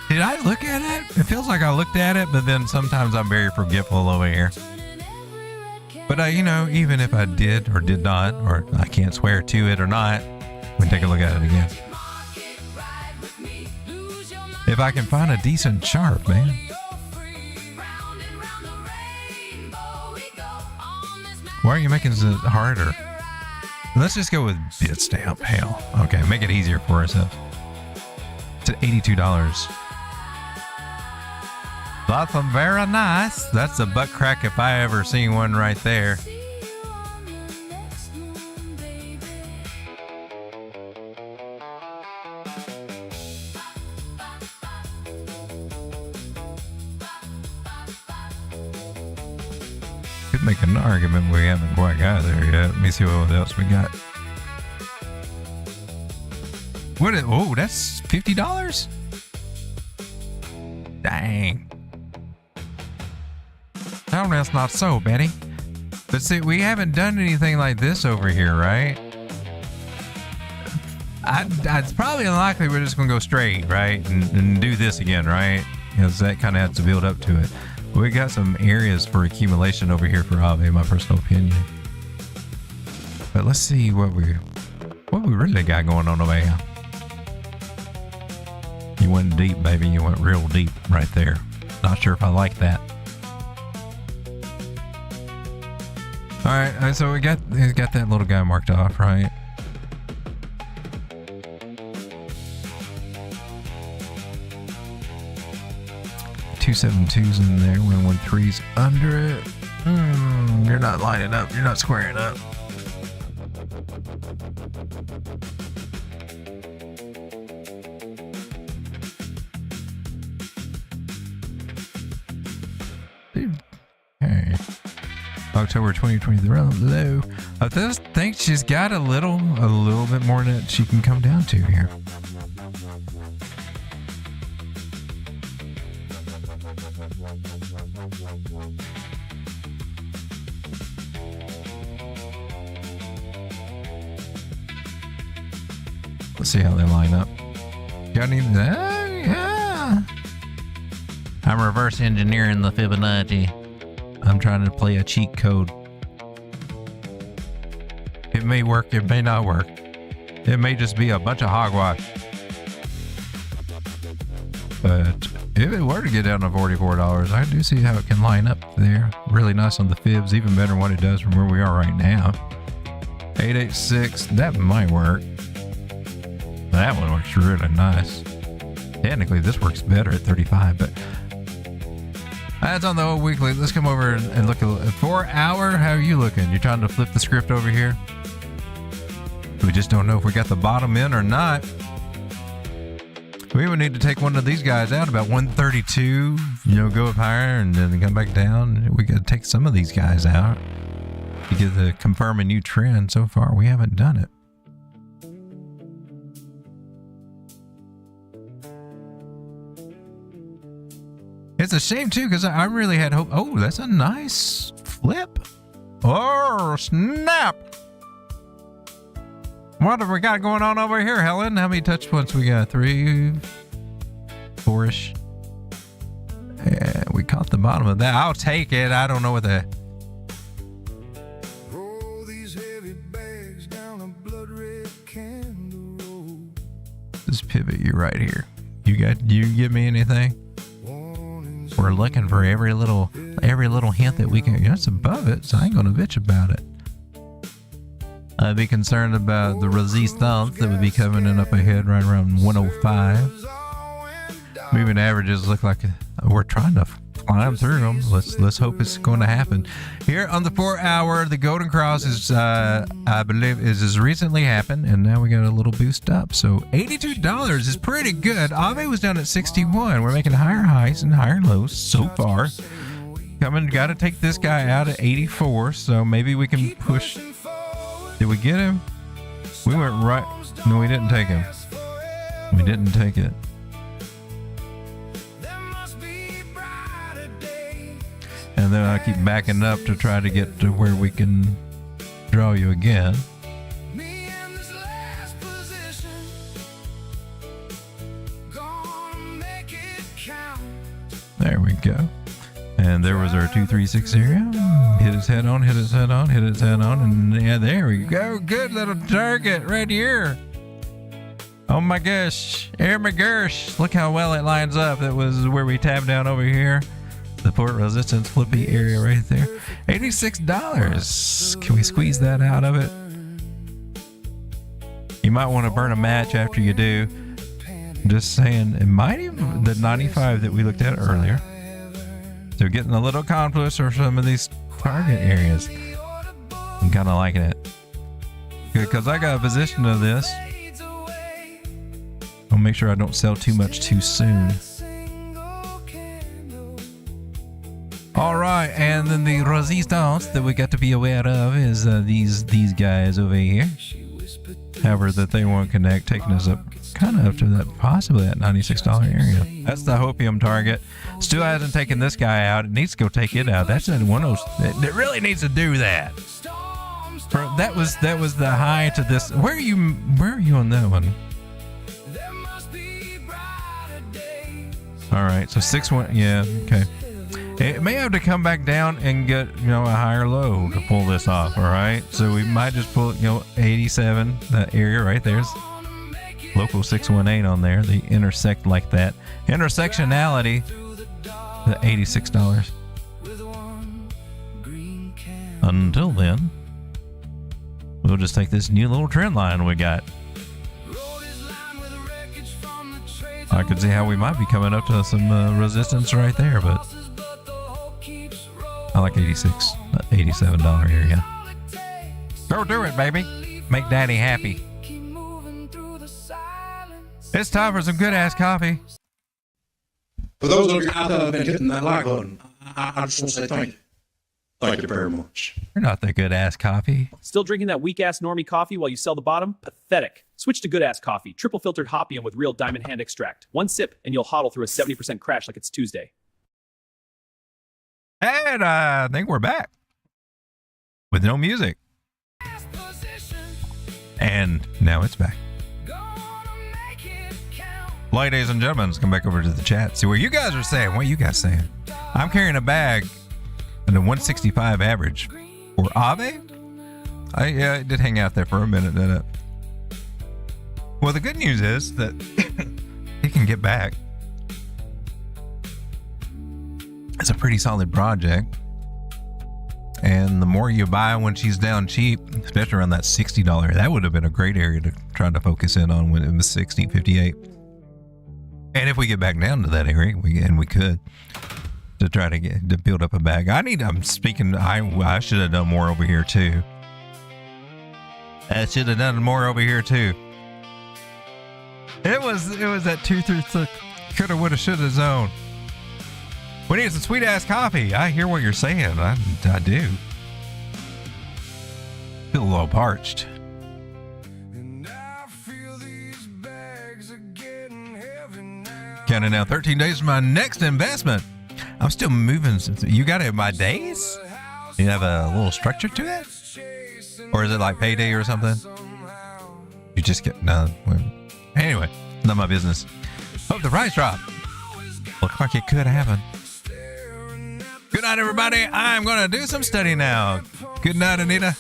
Did I look at it? It feels like I looked at it, but then sometimes I'm very forgetful over here. But, you know, even if I did or did not, or I can't swear to it or not, we can take a look at it again. If I can find a decent chart, man. Why are you making it harder? Let's just go with Bitstamp. Hell. Okay, make it easier for ourselves. It's at $82. That's very nice. That's a butt crack if I ever seen one right there. Could make an argument we haven't quite got there yet. Let me see what else we got. Oh, that's $50? Dang. Oh, that's not so, Betty. But see, we haven't done anything like this over here, right? It's probably unlikely we're just going to go straight, right? And do this again, right? because that kind of has to build up to it. We got some areas for accumulation over here for Aave, in my personal opinion. But let's see what we really got going on over here. You went deep, baby. You went real deep right there. Not sure if I like that. All right, so we got that little guy marked off, right? Two 7.2s in there, 113's under it. You're not lining up. You're not squaring up. Okay. October 2023 low. I just think she's got a little bit more that she can come down to here. Let's see how they line up. Got any? Yeah. I'm reverse engineering the Fibonacci. I'm trying to play a cheat code. It may work, it may not work. It may just be a bunch of hogwash. But if it were to get down to $44, I do see how it can line up there. Really nice on the fibs, even better than what it does from where we are right now. 886, that might work. That one works really nice. Technically, this works better at 35, but that's on the old weekly. Let's come over and look at 4 hour. How are you looking? You trying to flip the script over here? We just don't know if we got the bottom in or not. We would need to take one of these guys out about 132, go up higher and then come back down. We got to take some of these guys out to get the confirm a new trend. So far, we haven't done it. It's a shame too, because I really had hope. Oh, that's a nice flip. Oh, snap. What have we got going on over here, Helen? How many touch points we got? 3, 4-ish. Yeah, we caught the bottom of that. I'll take it. I don't know what the... Roll these heavy bags down a blood red candle road. Just pivot you right here. You give me anything? We're looking for every little hint that we can. It's above it, so I ain't gonna bitch about it. I'd be concerned about the resistance that would be coming in up ahead right around 105. Moving averages look like we're trying to climb through them. Let's hope it's going to happen. Here on the 4 hour, the golden cross is I believe is recently happened, and now we got a little boost up. So $82 is pretty good. Aave was down at 61. We're making higher highs and higher lows so far. Got to take this guy out at 84. So maybe we can push. Did we get him? We went right. No, we didn't take him. We didn't take it. And then I keep backing up to try to get to where we can draw you again. There we go. And there was our 236 area. Hit its head on, hit its head on, hit its head on. And yeah, there we go. Good little target right here. Oh my gosh. Oh my gosh. Look how well it lines up. That was where we tabbed down over here. Support resistance flippy area right there. $86. Can we squeeze that out of it? You might want to burn a match after you do. Just saying, it might even the 95 that we looked at earlier. So getting a little confluence or some of these target areas. I'm kind of liking it. Good, because I got a position of this. I'll make sure I don't sell too much too soon. All right, and then the resistance that we got to be aware of is these guys over here. However, that they won't connect, taking us up kind of up to that possibly that $96 area. That's the hopium target. Still hasn't taken this guy out. It needs to go take it out. That's one of those. It really needs to do that. That was the high to this. Where are you on that one? All right, so 6-1. Yeah, okay. It may have to come back down and get, you know, a higher low to pull this off. All right, so we might just pull, you know, 87, that area right there's local 618 on there. They intersect like that. Intersectionality, the $86. Until then, we'll just take this new little trend line we got. I could see how we might be coming up to some resistance right there, but I like 86, $87 area. Go do it, baby. Make daddy happy. It's time for some good ass coffee. For those of you out there that have been hitting that like button, I just want to say thank you. Thank you very much. You're not the good ass coffee. Still drinking that weak ass normie coffee while you sell the bottom? Pathetic. Switch to good ass coffee. Triple filtered hopium with real diamond hand extract. One sip and you'll hodl through a 70% crash like it's Tuesday. And I think we're back with no music. And now it's back. Ladies and gentlemen, let's come back over to the chat. See what you guys are saying. What are you guys saying? I'm carrying a bag and a 165 average for Aave. Yeah, it did hang out there for a minute, didn't it? Well, the good news is that it can get back. It's a pretty solid project. And the more you buy when she's down cheap, especially around that $60, that would have been a great area to try to focus in on when it was 60.58. And if we get back down to that area, we could, to try to build up a bag. I should have done more over here too. I should have done more over here too. It was that 2 through 6 coulda, woulda, shoulda zone. We need some sweet ass coffee. I hear what you're saying. I do. Feel a little parched. Counting down 13 days for my next investment. I'm still moving. You got it by days? You have a little structure to it? Or is it like payday or something? You just get, no. Anyway, not my business. Hope the price drop. Looks like it could happen. Good night, everybody. I'm going to do some study now. Good night, Anita.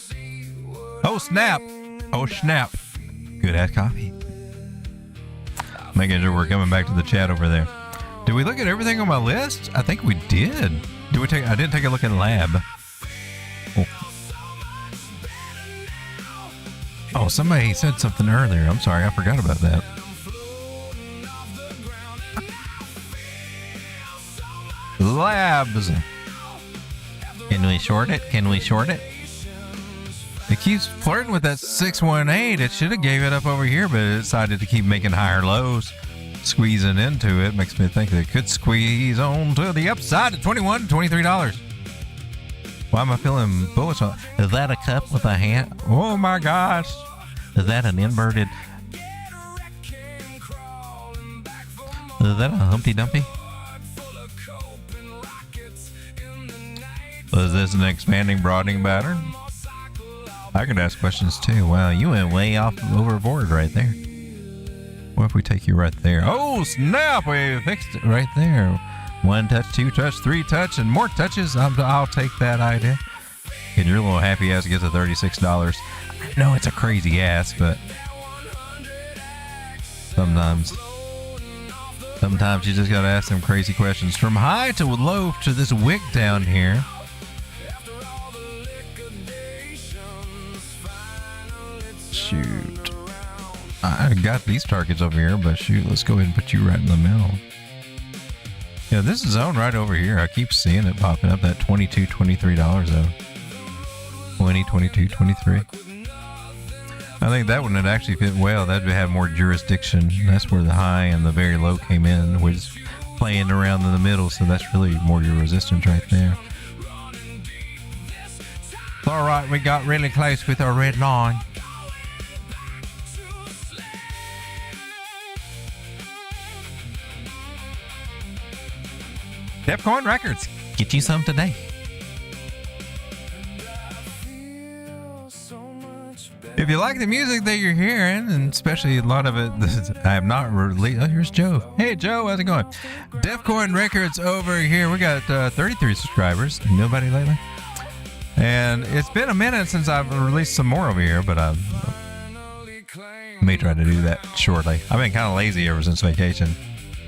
Oh, snap. Oh, snap. Good ass coffee. Making sure we're coming back to the chat over there. Did we look at everything on my list? I think we did. I didn't take a look at lab. Oh, somebody said something earlier. I'm sorry, I forgot about that. Labs. Can we short it? Can we short it? It keeps flirting with that 618. It should have gave it up over here, but it decided to keep making higher lows. Squeezing into it makes me think that it could squeeze on to the upside to $21, $23. Why am I feeling bullish on? Is that a cup with a hand? Oh my gosh. Is that an inverted? Is that a Humpty Dumpty? Is this an expanding broadening pattern? I could ask questions too. Wow, you went way off overboard right there. What if we take you right there? Oh, snap! We fixed it right there. 1 touch, 2 touch, 3 touch, and more touches. I'll take that idea. And your little happy ass gets a $36. I know it's a crazy ass, but sometimes you just gotta ask them crazy questions. From high to low to this wick down here. Shoot. I got these targets over here, but shoot, let's go ahead and put you right in the middle. Yeah, this zone right over here, I keep seeing it popping up, that $22, $23 zone. 20, 22, 23. I think that one would actually fit well. That'd have more jurisdiction. That's where the high and the very low came in. We're just playing around in the middle, so that's really more your resistance right there. All right, we got really close with our red line. Defcoin Records, get you some today. So much better. If you like the music that you're hearing, and especially a lot of it, I have not released. Oh, here's Joe. Hey, Joe, how's it going? Defcoin Records over here. We got 33 subscribers. Nobody lately? And it's been a minute since I've released some more over here, but I may try to do that shortly. I've been kind of lazy ever since vacation.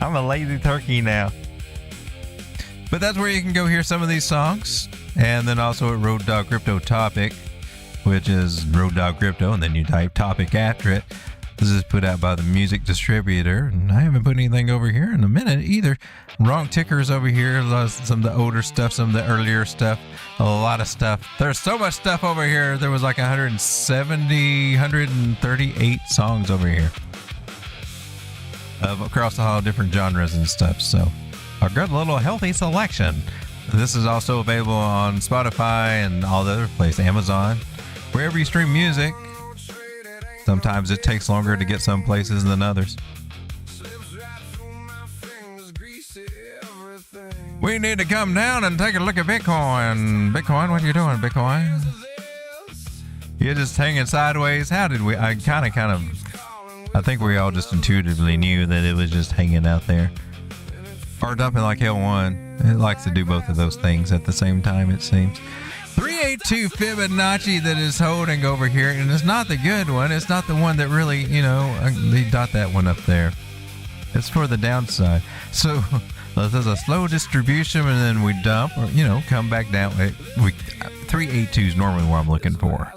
I'm a lazy turkey now. But that's where you can go hear some of these songs. And then also at Road Dog Crypto Topic, which is Road Dog Crypto, and then you type topic after it. This is put out by the music distributor, and I haven't put anything over here in a minute either. Wrong tickers over here, some of the older stuff, some of the earlier stuff, a lot of stuff. There's so much stuff over here. There was like 138 songs over here across all different genres and stuff. So a good little healthy selection. This is also available on Spotify and all the other places, Amazon, wherever you stream music. Sometimes it takes longer to get some places than others. We need to come down and take a look at Bitcoin. Bitcoin, what are you doing, Bitcoin? You're just hanging sideways. How did we? I think we all just intuitively knew that it was just hanging out there. Or dumping like L1. It likes to do both of those things at the same time, it seems. 382 Fibonacci that is holding over here, and it's not the good one. It's not the one that really, they dot that one up there. It's for the downside. So this is a slow distribution, and then we dump, or come back down. 382 is normally what I'm looking for.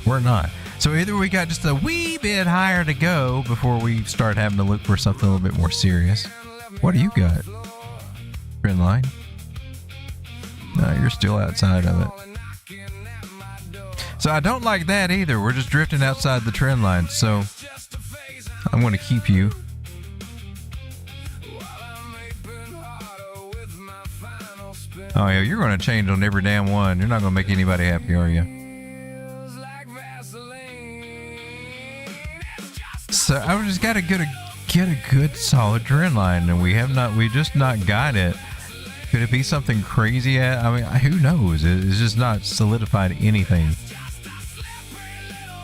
We're not. So either we got just a wee bit higher to go before we start having to look for something a little bit more serious. What do you got? Trend line? No, you're still outside of it. So I don't like that either. We're just drifting outside the trend line. So I'm going to keep you. Oh, yeah, you're going to change on every damn one. You're not going to make anybody happy, are you? So I just got to get a good solid trend line, and we just not got it. Could it be something crazy? I mean, who knows? It's just not solidified anything.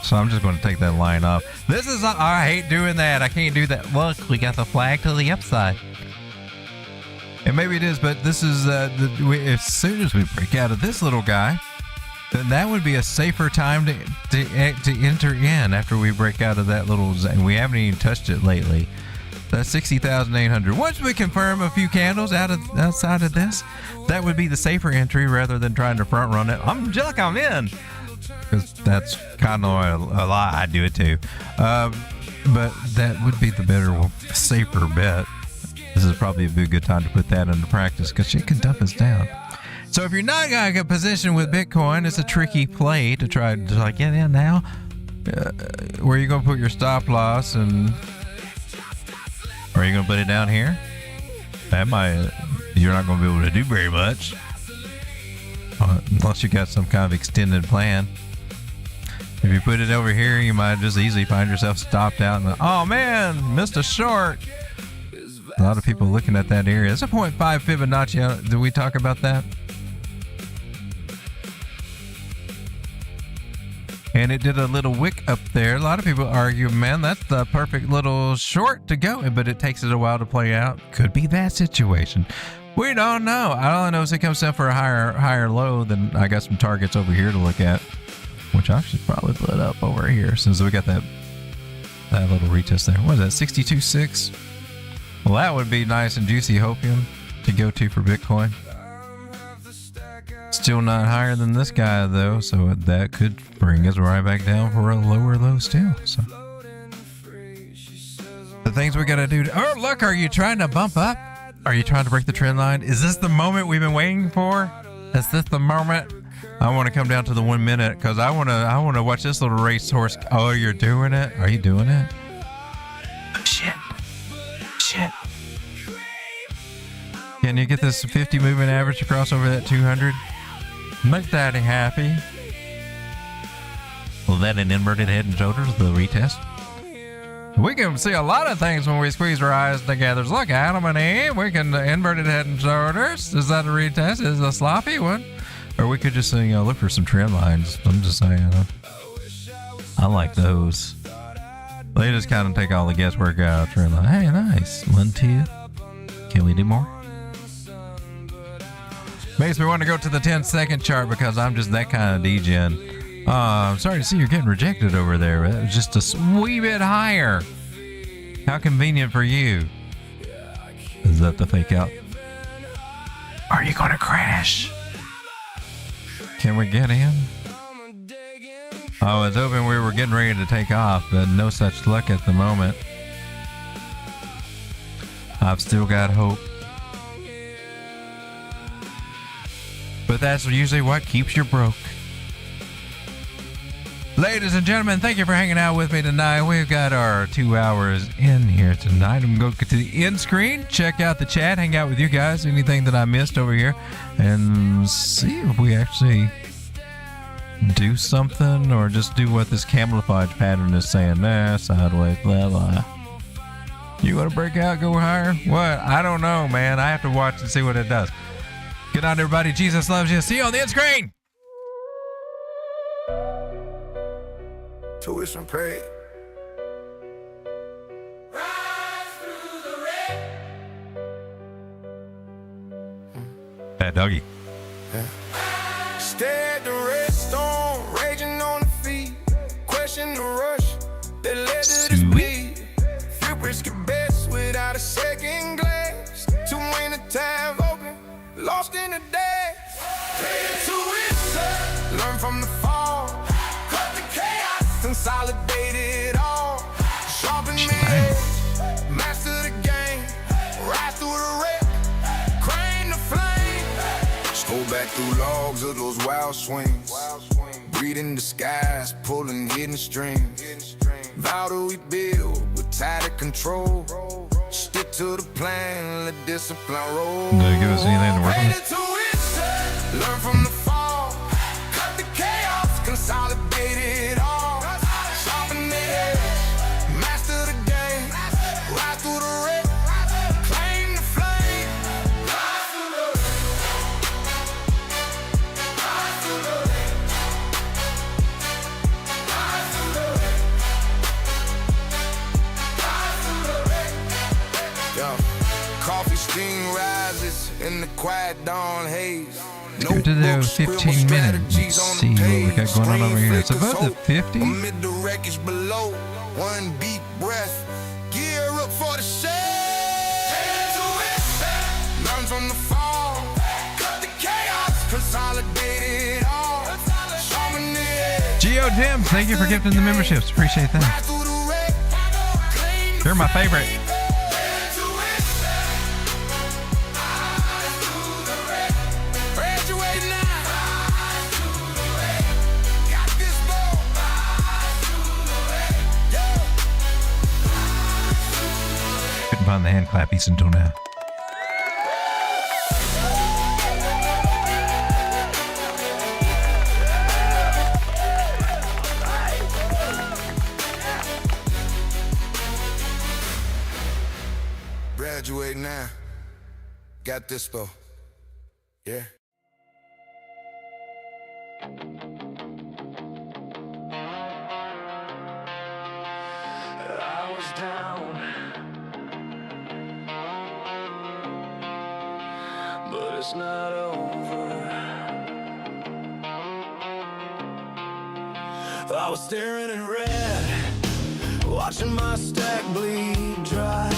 So I'm just going to take that line off. I hate doing that. I can't do that. Look, we got the flag to the upside. And maybe it is, but this is, as soon as we break out of this little guy, then that would be a safer time to enter in after we break out of that little, and we haven't even touched it lately. That's 60,800. Once we confirm a few candles outside of this, that would be the safer entry rather than trying to front run it. I'm in. Because that's kind of a lie. I do it too. But that would be the better, safer bet. This is probably a good time to put that into practice because it can dump us down. So if you're not going to get positioned with Bitcoin, it's a tricky play to try to get in now. Where are you going to put your stop loss, and are you going to put it down here? You're not going to be able to do very much. Unless you got some kind of extended plan. If you put it over here, you might just easily find yourself stopped out and, oh man, missed a short. A lot of people looking at that area. It's a 0.5 Fibonacci. Did we talk about that? And it did a little wick up there. A lot of people argue, man, that's the perfect little short to go, but it takes it a while to play out. Could be that situation. We don't know. All I know is it comes down for a higher low. Then I got some targets over here to look at, which I should probably put up over here since we got that little retest there. What is that, 62.6? Well, that would be nice and juicy hopium to go to for Bitcoin. Still not higher than this guy though, so that could bring us right back down for a lower low still. So the things we gotta do. Oh, look, are you trying to bump up? Are you trying to break the trend line? Is this the moment we've been waiting for? Is this the moment? I want to come down to the 1 minute because I want to watch this little racehorse. Oh, you're doing it? Are you doing it? Shit. Can you get this 50 moving average to cross over that 200? Make Daddy happy. Well, that an inverted head and shoulders, the retest. We can see a lot of things when we squeeze our eyes together. Look, Adam and Eve, we can inverted head and shoulders. Is that a retest? Is it a sloppy one? Or we could just look for some trend lines. I'm just saying. I like those. They just kind of take all the guesswork out. They're like, hey, nice. 1, 2. Can we do more? Makes me want to go to the 10-second chart because I'm just that kind of degen. I'm sorry to see you're getting rejected over there. It was just a wee bit higher. How convenient for you. Is that the fake out? Are you going to crash? Can we get in? I was hoping we were getting ready to take off, but no such luck at the moment. I've still got hope. But that's usually what keeps you broke. Ladies and gentlemen, thank you for hanging out with me tonight. We've got our 2 hours in here tonight. I'm going to go to the end screen, check out the chat, hang out with you guys, anything that I missed over here, and see if we actually do something or just do what this camouflage pattern is saying. Nah, sideways, blah, blah. You want to break out, go higher? What? I don't know, man. I have to watch and see what it does. Good night, everybody. Jesus loves you. See you on the end screen. Tuition paid. Bad doggy. Stare at the red storm, raging on the feet. Question the rush that led to this beat. Few risky bets without a second glance. To win the time open, lost in the day. Pay the tuition, learn from the fall. Cut the chaos, consolidate it all. Sharpen the edge, master the game. Rise through the wreck, crane the flame. Go back through logs of those wild swings. Breathing the skies, pulling hidden strings. Vow to rebuild with tighter control. Stick to the plan, let discipline roll. Did it give us anything to work with? Learn from the fall. Cut the chaos, consolidate it all. Sharpen the edge, master the game. Rise through the wreck, claim the flame. Rise through the coffee steam rises in the quiet dawn haze. Let's go to the 15 minutes. Let's see what we got going on over here. It's above the 50. Amid the wreckage below, one deep breath. Gear up for the shade. Learn from the fall. Cut the chaos, consolidate it all. Sharpen the edge. Geo Tim, thank you for gifting the memberships. Appreciate that. They're my favorite. Couldn't find the hand clappies until now. Graduate now. Got this though. Yeah. I was down, but it's not over. I was staring in red, watching my stack bleed dry.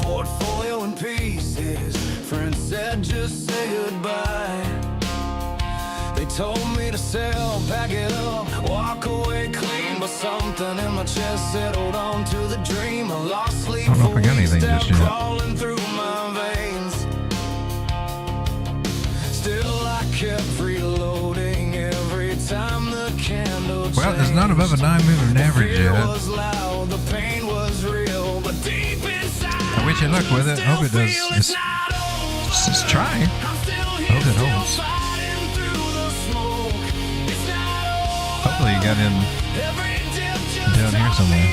Portfolio in pieces, friends said just say goodbye. They told me to sell, pack it up, walk away clean, but something in my chest said hold on to the dream. I lost sleep I don't know if for I got weeks, anything doubt just yet. crawling through my veins. Still I kept reloading every time the candle Well, it's not above a 9 moving average yet. was loud, the pain was real, but deep inside I wish you luck with it. Hope it does. It's just try. Hope it holds. Hopefully you got in down here somewhere.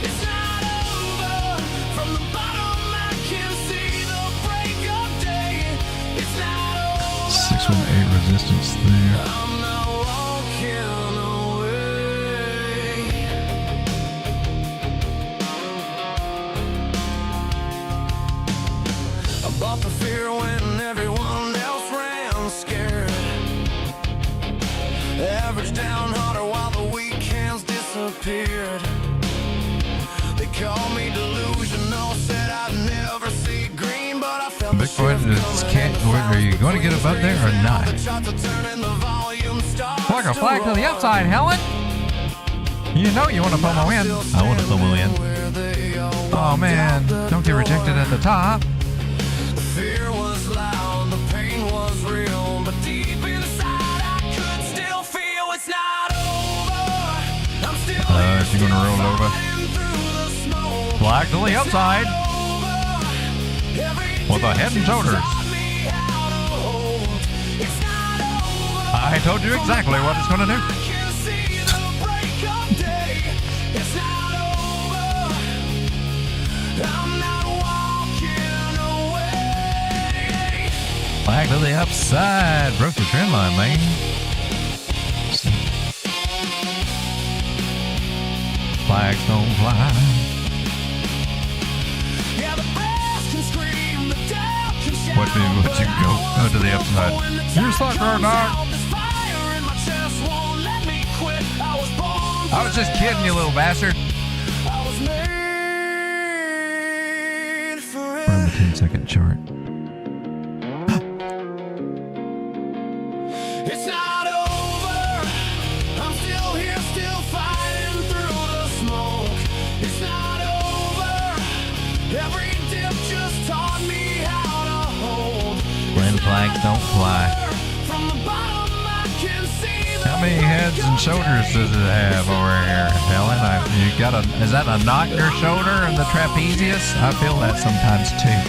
It's not over. From the bottom I can see the break of day. It's not over. 618 resistance there. I'm not walking away. fought the fear when everyone else ran scared. Average down harder while the weekends disappeared. They called me delusional, said I'd never see green, but I felt Bitcoin is are you going to get above there or not? Like a flag to the upside, Helen. You know you want to FOMO in. I want to FOMO in. Oh man, don't get rejected at the top. The fear was loud, the pain was real, but deep inside I could still feel it's not over. I'm still here, She's gonna roll over. Flag to the upside. With a head and shoulders. I told you exactly what it's gonna do. Flag to the upside. Broke the trend line, man. Flags don't fly. Watch me go to the upside. You're a sucker, dog. I was just kidding, you little bastard. We're on the 10-second chart. It's not over. I'm still here, still fighting through the smoke. It's not over. Every dip just taught me how to hold. When flags don't fly. From the bottom I can see the How many heads and shoulders does it have over here, Helen? You got is that a knot in your shoulder and the trapezius? I feel that sometimes too.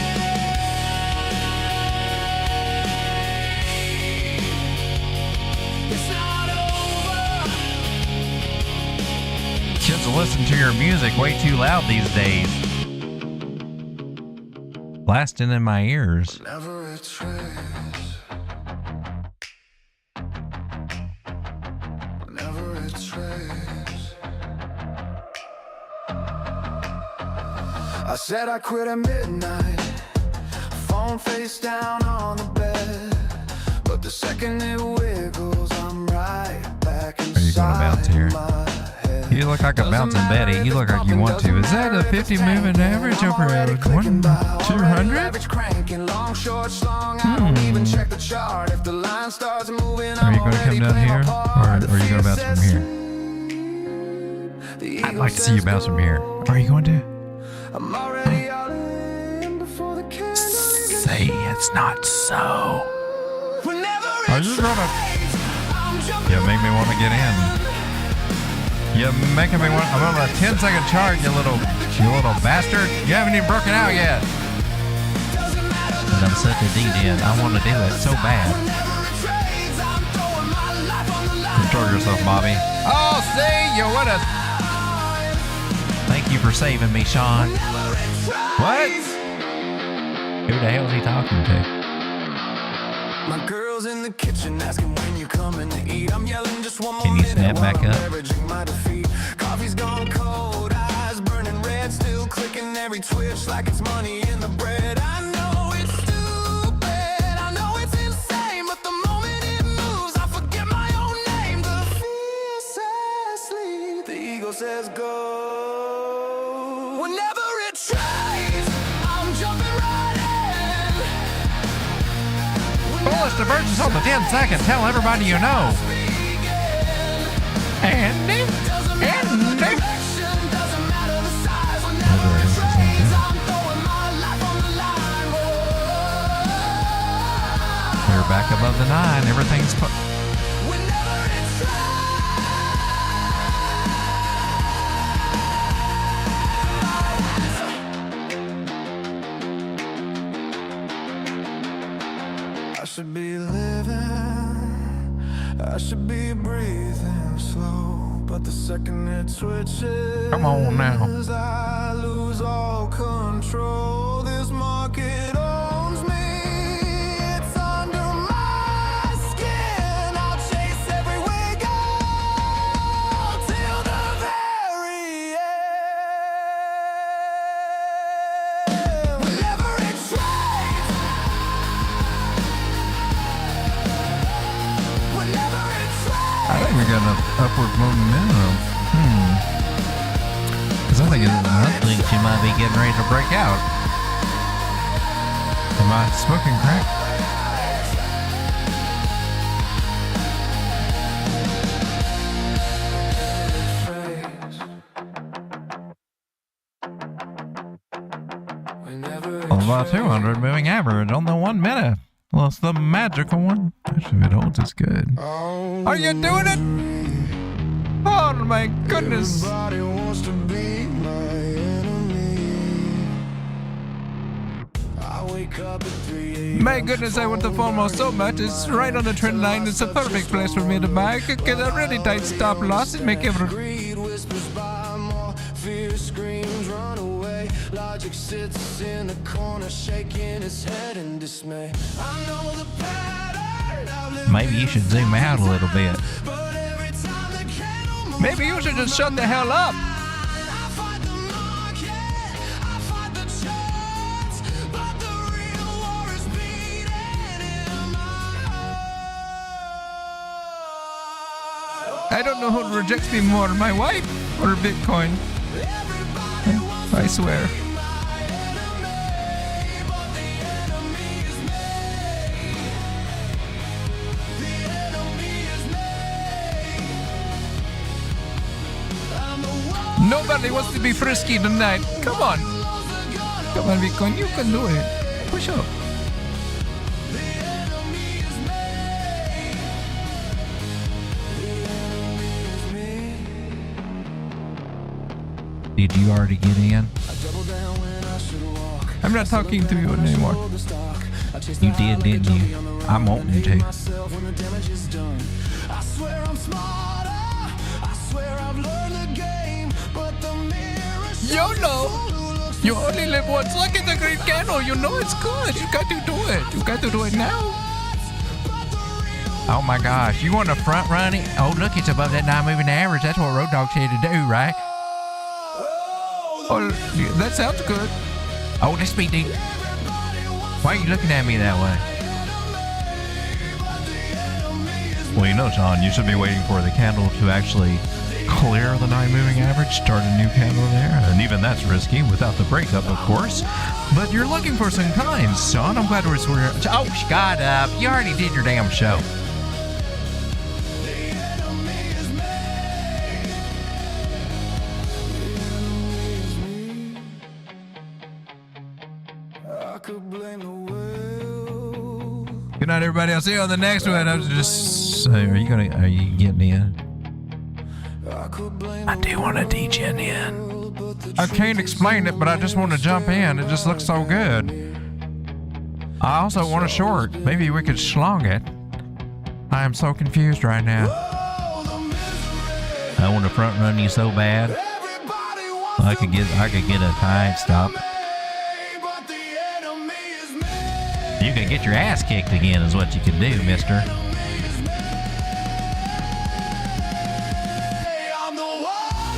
It's not over. Kids will listen to your music way too loud these days. Blasting in my ears. Never retrace. Never retrace. I said I quit at midnight. Phone face down on the bed. But the second it wiggles, I'm right back inside bounce here? my head. You look like a bouncing Betty. You look like you want to. Is that a 50 moving average over 200? Are you gonna come down here, or are you gonna bounce from here? I'd like to see you bounce from here. Are you going to? Say it's not so. Are you gonna? You make me want to get in. You're making me want. I'm on a 10-second chart, you little bastard. You haven't even broken out yet. And I'm such a D-den. I want to do it so bad. Control yourself, Bobby. Oh, see, you're with us. Thank you for saving me, Sean. What? Who the hell is he talking to? My girl's in the kitchen asking when you coming to eat. I'm yelling just one more Can you snap minute back while I'm up? leveraging my defeat. Coffee's gone cold, eyes burning red, still clicking every twitch like it's money in the bread. I know it's stupid, I know it's insane, but the moment it moves, I forget my own name. The fear says sleep, the ego says go. Whenever it tries, I'm jumping right in. Bullish divergence on the 10 seconds. Tell everybody you know. Andy. We're back above the 9. Everything's I should be living, I should be breathing slow, but the second it switches, Come on now. I lose all control. This market owns me, it's under my skin. I'll chase every wig out till the very end. Whenever it trades, enough upward momentum. Because I think she might be getting ready to break out. Am I smoking crack? About 200 moving average on the 1 minute. Well, it's the magical one. Actually, if it holds, it's good. Are you doing it? Oh my goodness. Everybody wants to be my enemy. I wake up at 3 a.m. My goodness, I want the FOMO so much. It's right on the trend line. It's a perfect place for me to buy. I could get a really tight stop loss and make every... Greed whispers by more. Fear screams run away. Logic sits in the corner shaking his head in dismay. I know the pattern. I've lived Maybe you should zoom out a little bit. but every time the candle Maybe you should just shut the hell up. I fight the market, I fight the charts, but the real war is beating in my heart. I don't know who rejects me more, my wife or Bitcoin. I swear. Nobody wants to be frisky tonight. Come on. Come on, Bitcoin. You can do it. Push up. Did you already get in? I'm not talking to you anymore. You did, didn't you? I'm wanting to. I swear I'm smarter, I swear I've learned the game, but the mirror YOLO! You only live once. Look at the green candle. You know it's good. You got to do it. You got to do it now. Oh my gosh. You want to front run it? Oh, look, it's above that 9 moving average. That's what Road Dogg said to do, right? Oh, that sounds good. Oh, this be deep. Why are you looking at me that way? Well, you know, John, you should be waiting for the candle to actually clear the 9 moving average, start a new candle there, and even that's risky without the breakup, of course. But you're looking for some kinds, John. I'm glad we're here. Oh, shut up. You already did your damn show. Good night, everybody. I'll see you on the next one. I was just saying, are you getting in? I do want to degen in. I can't explain it, but I just want to jump in. It just looks so good. I also want a short. Maybe we could schlong it. I am so confused right now. I want to front run you so bad. I could get a tight stop. You can get your ass kicked again is what you can do, mister.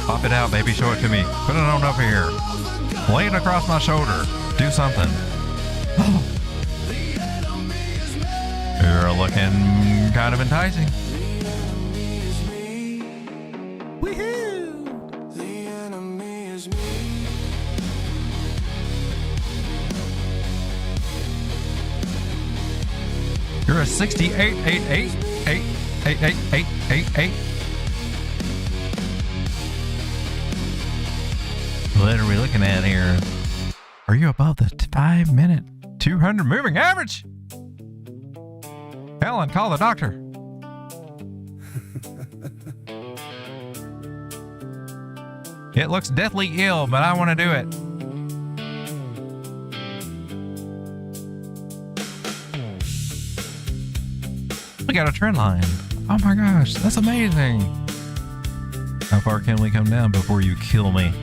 Pop it out, baby. Show it to me. Put it on over here. Lay it across my shoulder. Do something. You're looking kind of enticing. Woohoo! The enemy is me. You're a 68.88. What are we looking at here? Are you above the 5 minute 200 moving average? Helen, call the doctor. It looks deathly ill, but I want to do it. We got a trend line. Oh my gosh, that's amazing. How far can we come down before you kill me?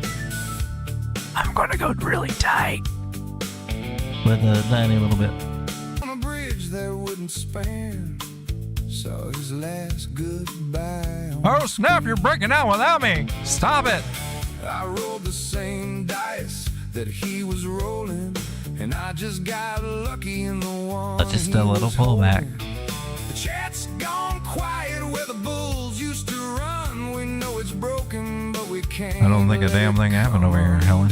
I'm gonna go really tight. With a tiny little bit. On a bridge that wouldn't span, saw his last goodbye. Oh snap, you're breaking out without me. Stop it. I rolled the same dice that he was rolling, and I just got lucky in the one. Just a little pullback. The chat's gone quiet where the bulls used to I don't think a damn thing happened over here, Helen.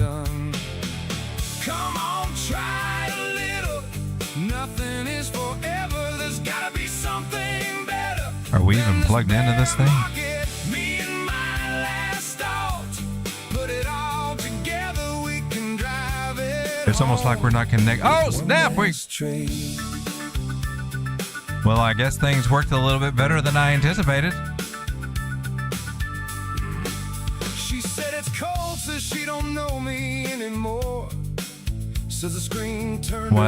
Come on, try a little. Nothing is forever. There's gotta be something better. Are we even plugged into this thing? Me and my last thought. Put it all together, we can drive it. It's almost like we're not connected. Oh, snap! Well, I guess things worked a little bit better than I anticipated. She said it's cold, says she don't know me anymore. Says the screen turned. Well,